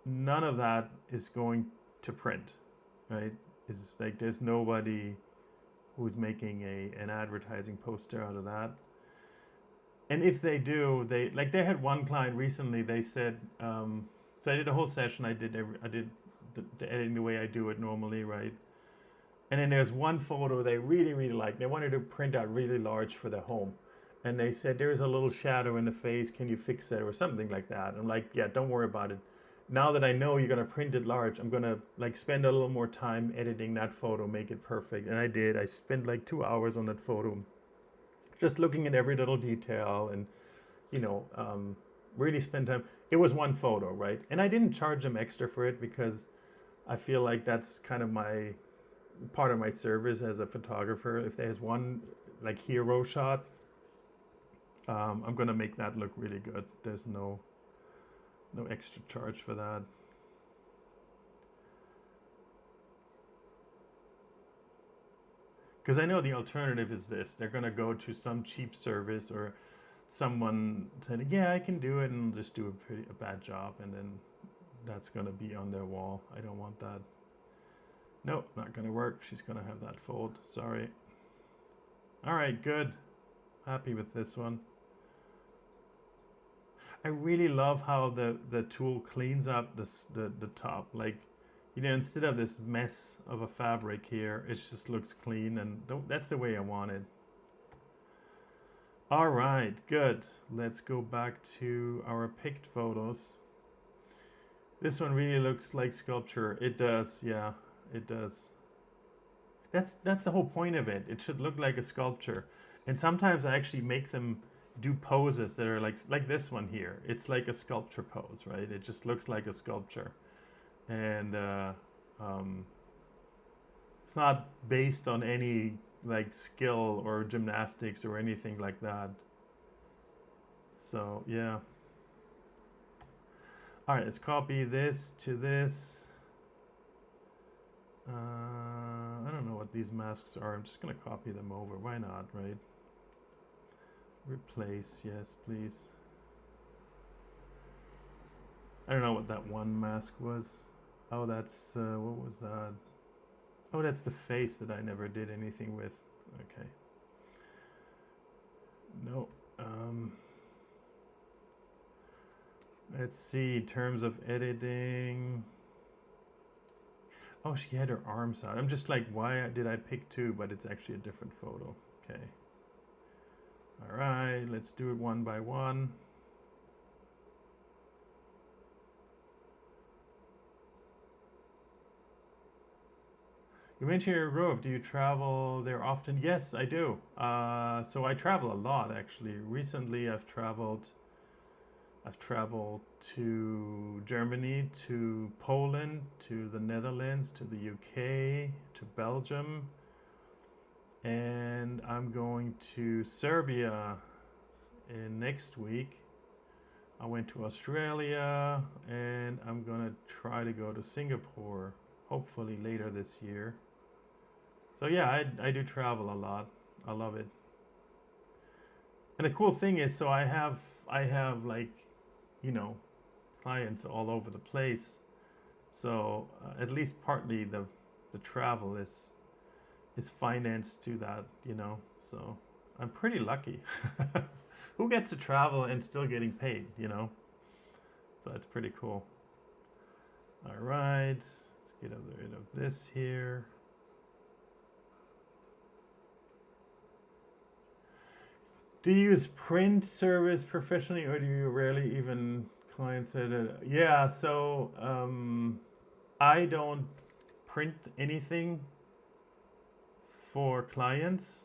none of that is going to print, right? It's like there's nobody who's making an advertising poster out of that. And if they do, they had one client recently. They said, so I did a whole session. I did the editing the way I do it normally, right? And then there's one photo they really liked. They wanted to print out really large for their home. And they said, there's a little shadow in the face. Can you fix it or something like that? I'm like, yeah, don't worry about it. Now that I know you're going to print it large, I'm going to like spend a little more time editing that photo, make it perfect. And I did. I spent like 2 hours on that photo, just looking at every little detail and, you know, really spend time. It was one photo, right? And I didn't charge them extra for it because I feel like that's kind of my part of my service as a photographer. If there's one like hero shot, I'm going to make that look really good. There's no extra charge for that. Because I know the alternative is this. They're going to go to some cheap service or someone said, yeah, I can do it, and just do a bad job. And then that's going to be on their wall. I don't want that. Nope, not going to work. She's going to have that fold. Sorry. All right, good. Happy with this one. I really love how the tool cleans up the top. Like, you know, instead of this mess of a fabric here, it just looks clean, and that's the way I want it. All right, good. Let's go back to our picked photos. This one really looks like sculpture. It does, yeah, it does. That's the whole point of it. It should look like a sculpture. And sometimes I actually make them do poses that are like this one here. It's like a sculpture pose, right? It just looks like a sculpture. And it's not based on any like skill or gymnastics or anything like that. So yeah. All right, let's copy this to this. I don't know what these masks are. I'm just gonna copy them over. Why not, right? Replace, yes, please. I don't know what that one mask was. Oh, that's, what was that? Oh, that's the face that I never did anything with. Okay. No. Let's see, in terms of editing. Oh, she had her arms out. I'm just like, why did I pick two? But it's actually a different photo. Okay. All right, let's do it one by one. You mentioned Europe. Do you travel there often? Yes, I do. So I travel a lot, actually. Recently, I've traveled to Germany, to Poland, to the Netherlands, to the UK, to Belgium, and I'm going to Serbia in next week. I went to Australia, and I'm gonna try to go to Singapore, hopefully later this year. So yeah, I do travel a lot. I love it. And the cool thing is, so I have like, you know, clients all over the place. So at least partly the travel is financed to that, you know. So I'm pretty lucky. Who gets to travel and still getting paid, you know? So that's pretty cool. All right, let's get rid of this here. Do you use print service professionally, or do you rarely even clients said it? Yeah, so I don't print anything for clients.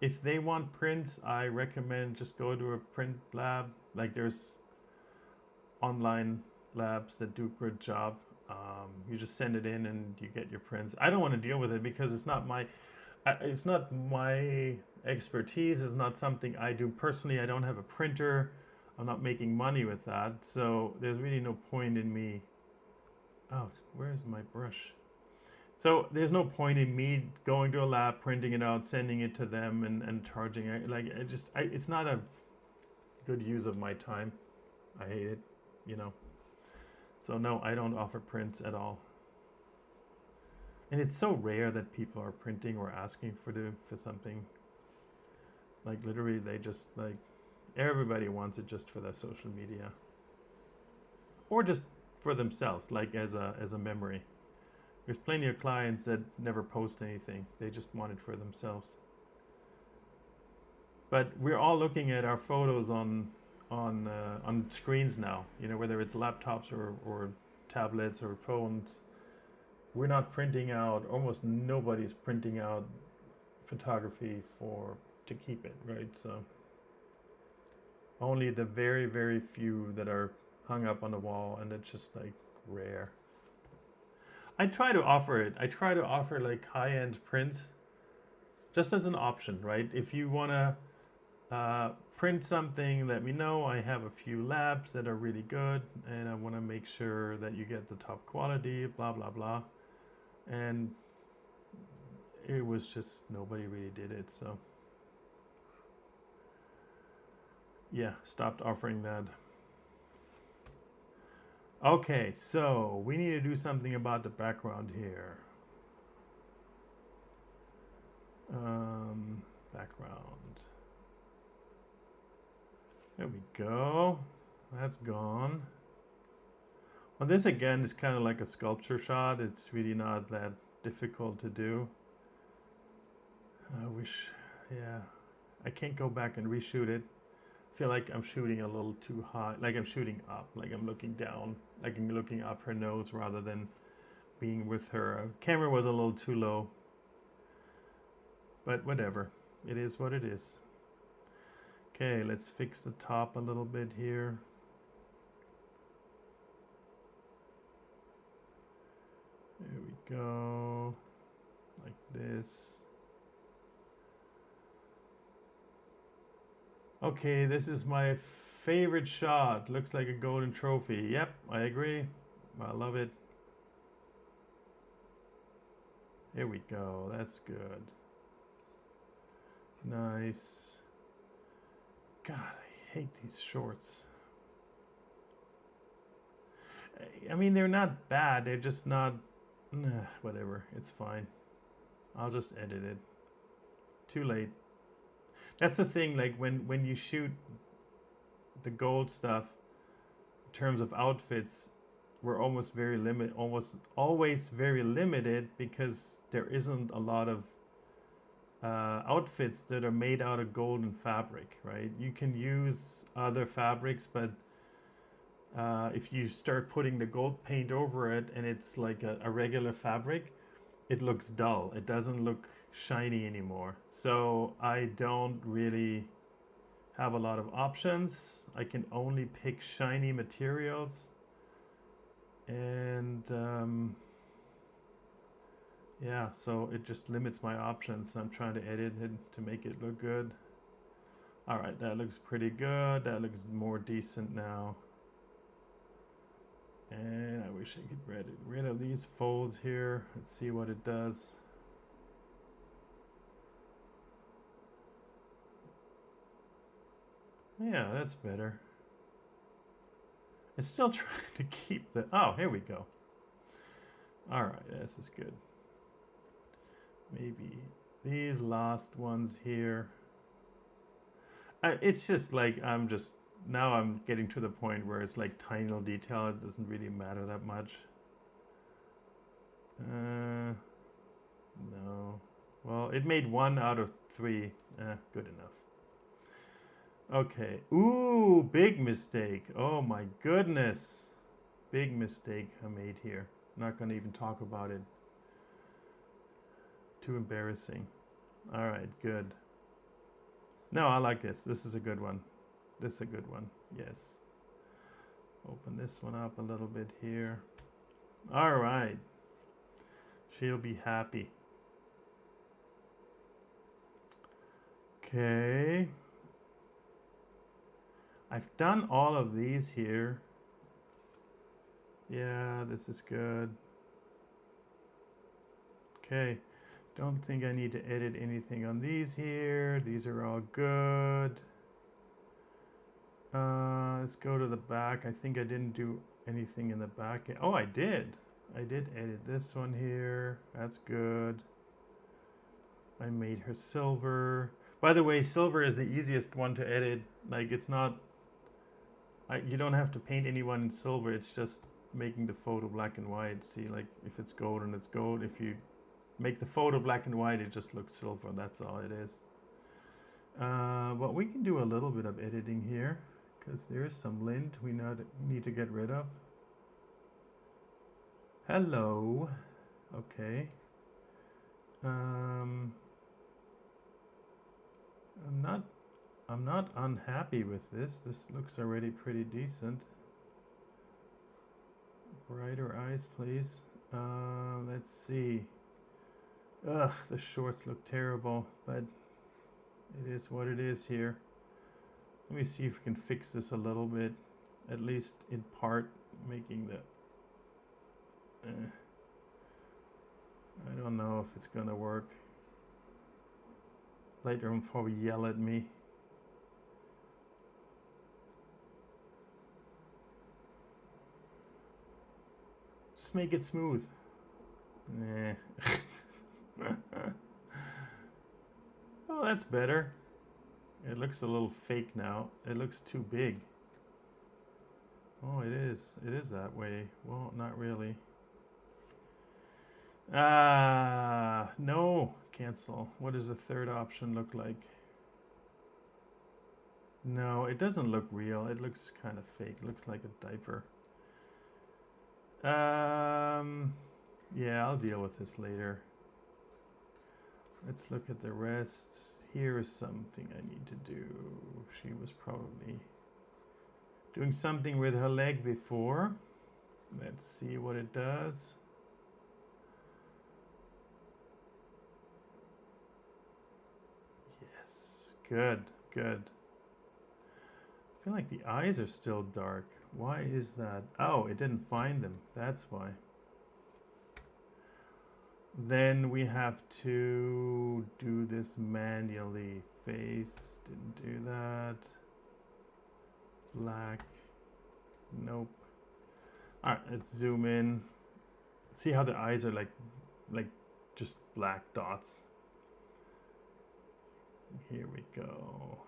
If they want prints, I recommend just go to a print lab. Like there's online labs that do a good job. You just send it in and you get your prints. I don't want to deal with it because it's not my expertise. It's not something I do personally. I don't have a printer. I'm not making money with that. So there's really no point in me. Oh, where's my brush? So there's no point in me going to a lab, printing it out, sending it to them, and charging it. Like it's not a good use of my time. I hate it, you know. So no, I don't offer prints at all. And it's so rare that people are printing or asking for something. Like literally, they just like everybody wants it just for their social media, or just for themselves, like as a memory. There's plenty of clients that never post anything. They just want it for themselves. But we're all looking at our photos on screens now. You know, whether it's laptops or tablets or phones. We're not printing out. Almost nobody's printing out photography to keep it, right? So only the very, very few that are hung up on the wall, and it's just like rare. I try to offer it. I try to offer like high-end prints just as an option, right? If you want to print something, let me know. I have a few labs that are really good, and I want to make sure that you get the top quality, blah, blah, blah. And it was just nobody really did it. So yeah, stopped offering that. Okay, so we need to do something about the background here. Background. There we go. That's gone. Well, this again is kind of like a sculpture shot. It's really not that difficult to do. I wish, yeah, I can't go back and reshoot it. I feel like I'm shooting a little too high, like I'm shooting up, like I'm looking down, like I'm looking up her nose rather than being with her. Camera was a little too low, but whatever. It is what it is. Okay, let's fix the top a little bit here. There we go, like this. Okay, this is my favorite shot. Looks like a golden trophy. Yep, I agree. I love it. Here we go. That's good. Nice. God, I hate these shorts. I mean, they're not bad. They're just not... whatever. It's fine. I'll just edit it. Too late. That's the thing, like when you shoot the gold stuff in terms of outfits, we're almost always very limited because there isn't a lot of outfits that are made out of golden fabric, right? You can use other fabrics, but if you start putting the gold paint over it and it's like a regular fabric, it looks dull. It doesn't look shiny anymore. So I don't really have a lot of options. I can only pick shiny materials. And yeah, so it just limits my options. I'm trying to edit it to make it look good. All right, that looks pretty good. That looks more decent now. And I wish I could get rid of these folds here. Let's see what it does. Yeah, that's better. It's still trying to keep the... Oh, here we go. All right, this is good. Maybe these last ones here. It's just like now I'm getting to the point where it's like tiny little detail. It doesn't really matter that much. No. Well, it made 1 out of 3. Good enough. Okay. Ooh, big mistake. Oh my goodness. Big mistake I made here. Not going to even talk about it. Too embarrassing. All right, good. No, I like this. This is a good one. This is a good one. Yes. Open this one up a little bit here. All right. She'll be happy. Okay. I've done all of these here. Yeah, this is good. Okay. Don't think I need to edit anything on these here. These are all good. Let's go to the back. I think I didn't do anything in the back. Oh, I did. I did edit this one here. That's good. I made her silver. By the way, silver is the easiest one to edit. Like, it's not... you don't have to paint anyone in silver. It's just making the photo black and white. See, like, if it's gold and it's gold. If you make the photo black and white, it just looks silver. That's all it is. But we can do a little bit of editing here because there's some lint we need to get rid of. Hello. Okay. I'm not unhappy with this. This looks already pretty decent. Brighter eyes, please. Let's see. Ugh, the shorts look terrible, but it is what it is here. Let me see if we can fix this a little bit, at least in part, making the... I don't know if it's gonna work. Lightroom will probably yell at me. Just make it smooth. Nah. Oh, that's better. It looks a little fake now. It looks too big. Oh, it is. It is that way. Well, not really. No. Cancel. What does the third option look like? No, it doesn't look real. It looks kind of fake. It looks like a diaper. Yeah, I'll deal with this later. Let's look at the rest. Here is something I need to do. She was probably doing something with her leg before. Let's see what it does. Yes, good, good. I feel like the eyes are still dark. Why is that? Oh, it didn't find them. That's why. Then we have to do this manually. Face, didn't do that. Black, nope. All right, let's zoom in. See how the eyes are like just black dots. Here we go.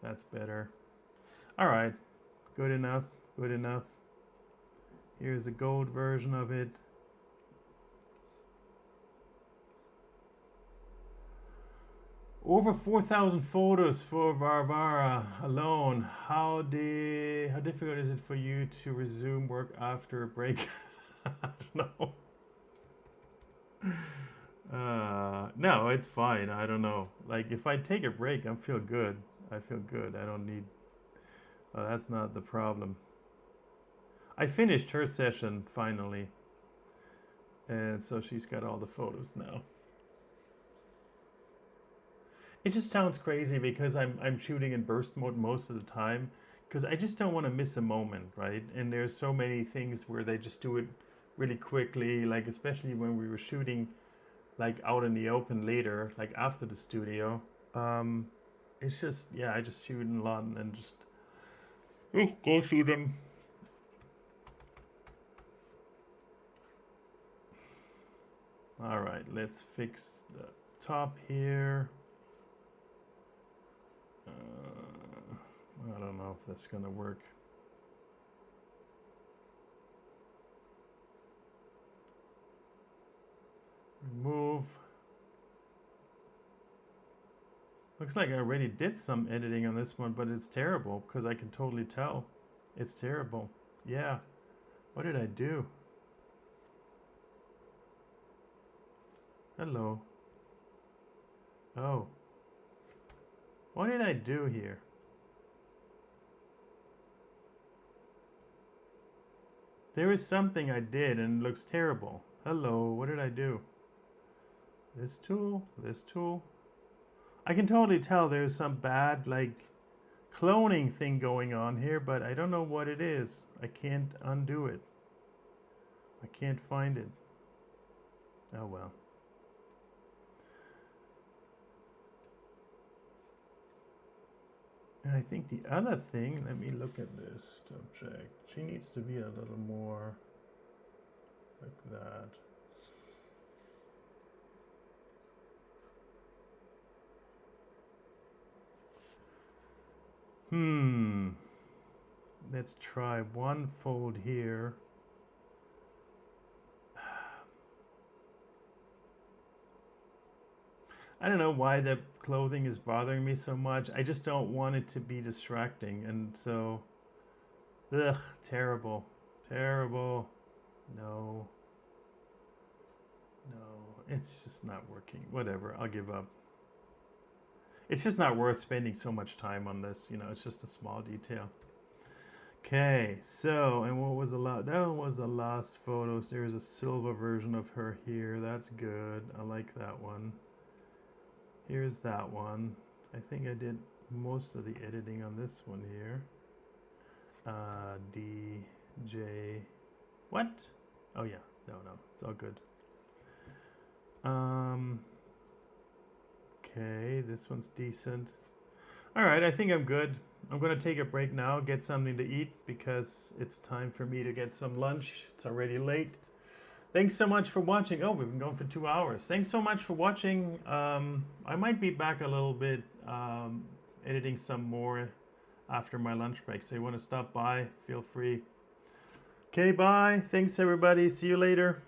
That's better. All right, good enough, good enough. Here's the gold version of it. Over 4,000 photos for Varvara alone. How difficult is it for you to resume work after a break? I don't know. No, it's fine. I don't know. Like if I take a break, I feel good. I feel good. I don't need. That's not the problem. I finished her session finally, and so she's got all the photos now. It just sounds crazy because I'm shooting in burst mode most of the time because I just don't want to miss a moment, right? And there's so many things where they just do it really quickly, like especially when we were shooting like out in the open later, like after the studio. It's just, yeah, I just shoot in a lot and just go through them. All right, let's fix the top here. I don't know if that's gonna work. Remove. Looks like I already did some editing on this one, but it's terrible because I can totally tell. It's terrible. Yeah. What did I do? Hello. Oh. What did I do here? There is something I did and it looks terrible. Hello, what did I do? This tool, this tool. I can totally tell there's some bad like cloning thing going on here, but I don't know what it is. I can't undo it. I can't find it. Oh well. And I think the other thing, let me look at this subject. She needs to be a little more like that. Let's try one fold here. I don't know why the clothing is bothering me so much. I just don't want it to be distracting. And so, ugh, terrible, terrible. No, it's just not working. Whatever, I'll give up. It's just not worth spending so much time on this. You know, it's just a small detail. Okay, so, and what was the last? That was the last photos. There's a silver version of her here. That's good. I like that one. Here's that one. I think I did most of the editing on this one here. DJ. What? Oh yeah. No, it's all good. Okay, this one's decent. All right, I think I'm good. I'm gonna take a break now, get something to eat because it's time for me to get some lunch. It's already late. Thanks so much for watching. Oh, we've been going for 2 hours. Thanks so much for watching. I might be back a little bit editing some more after my lunch break. So you want to stop by, feel free. Okay, bye. Thanks, everybody. See you later.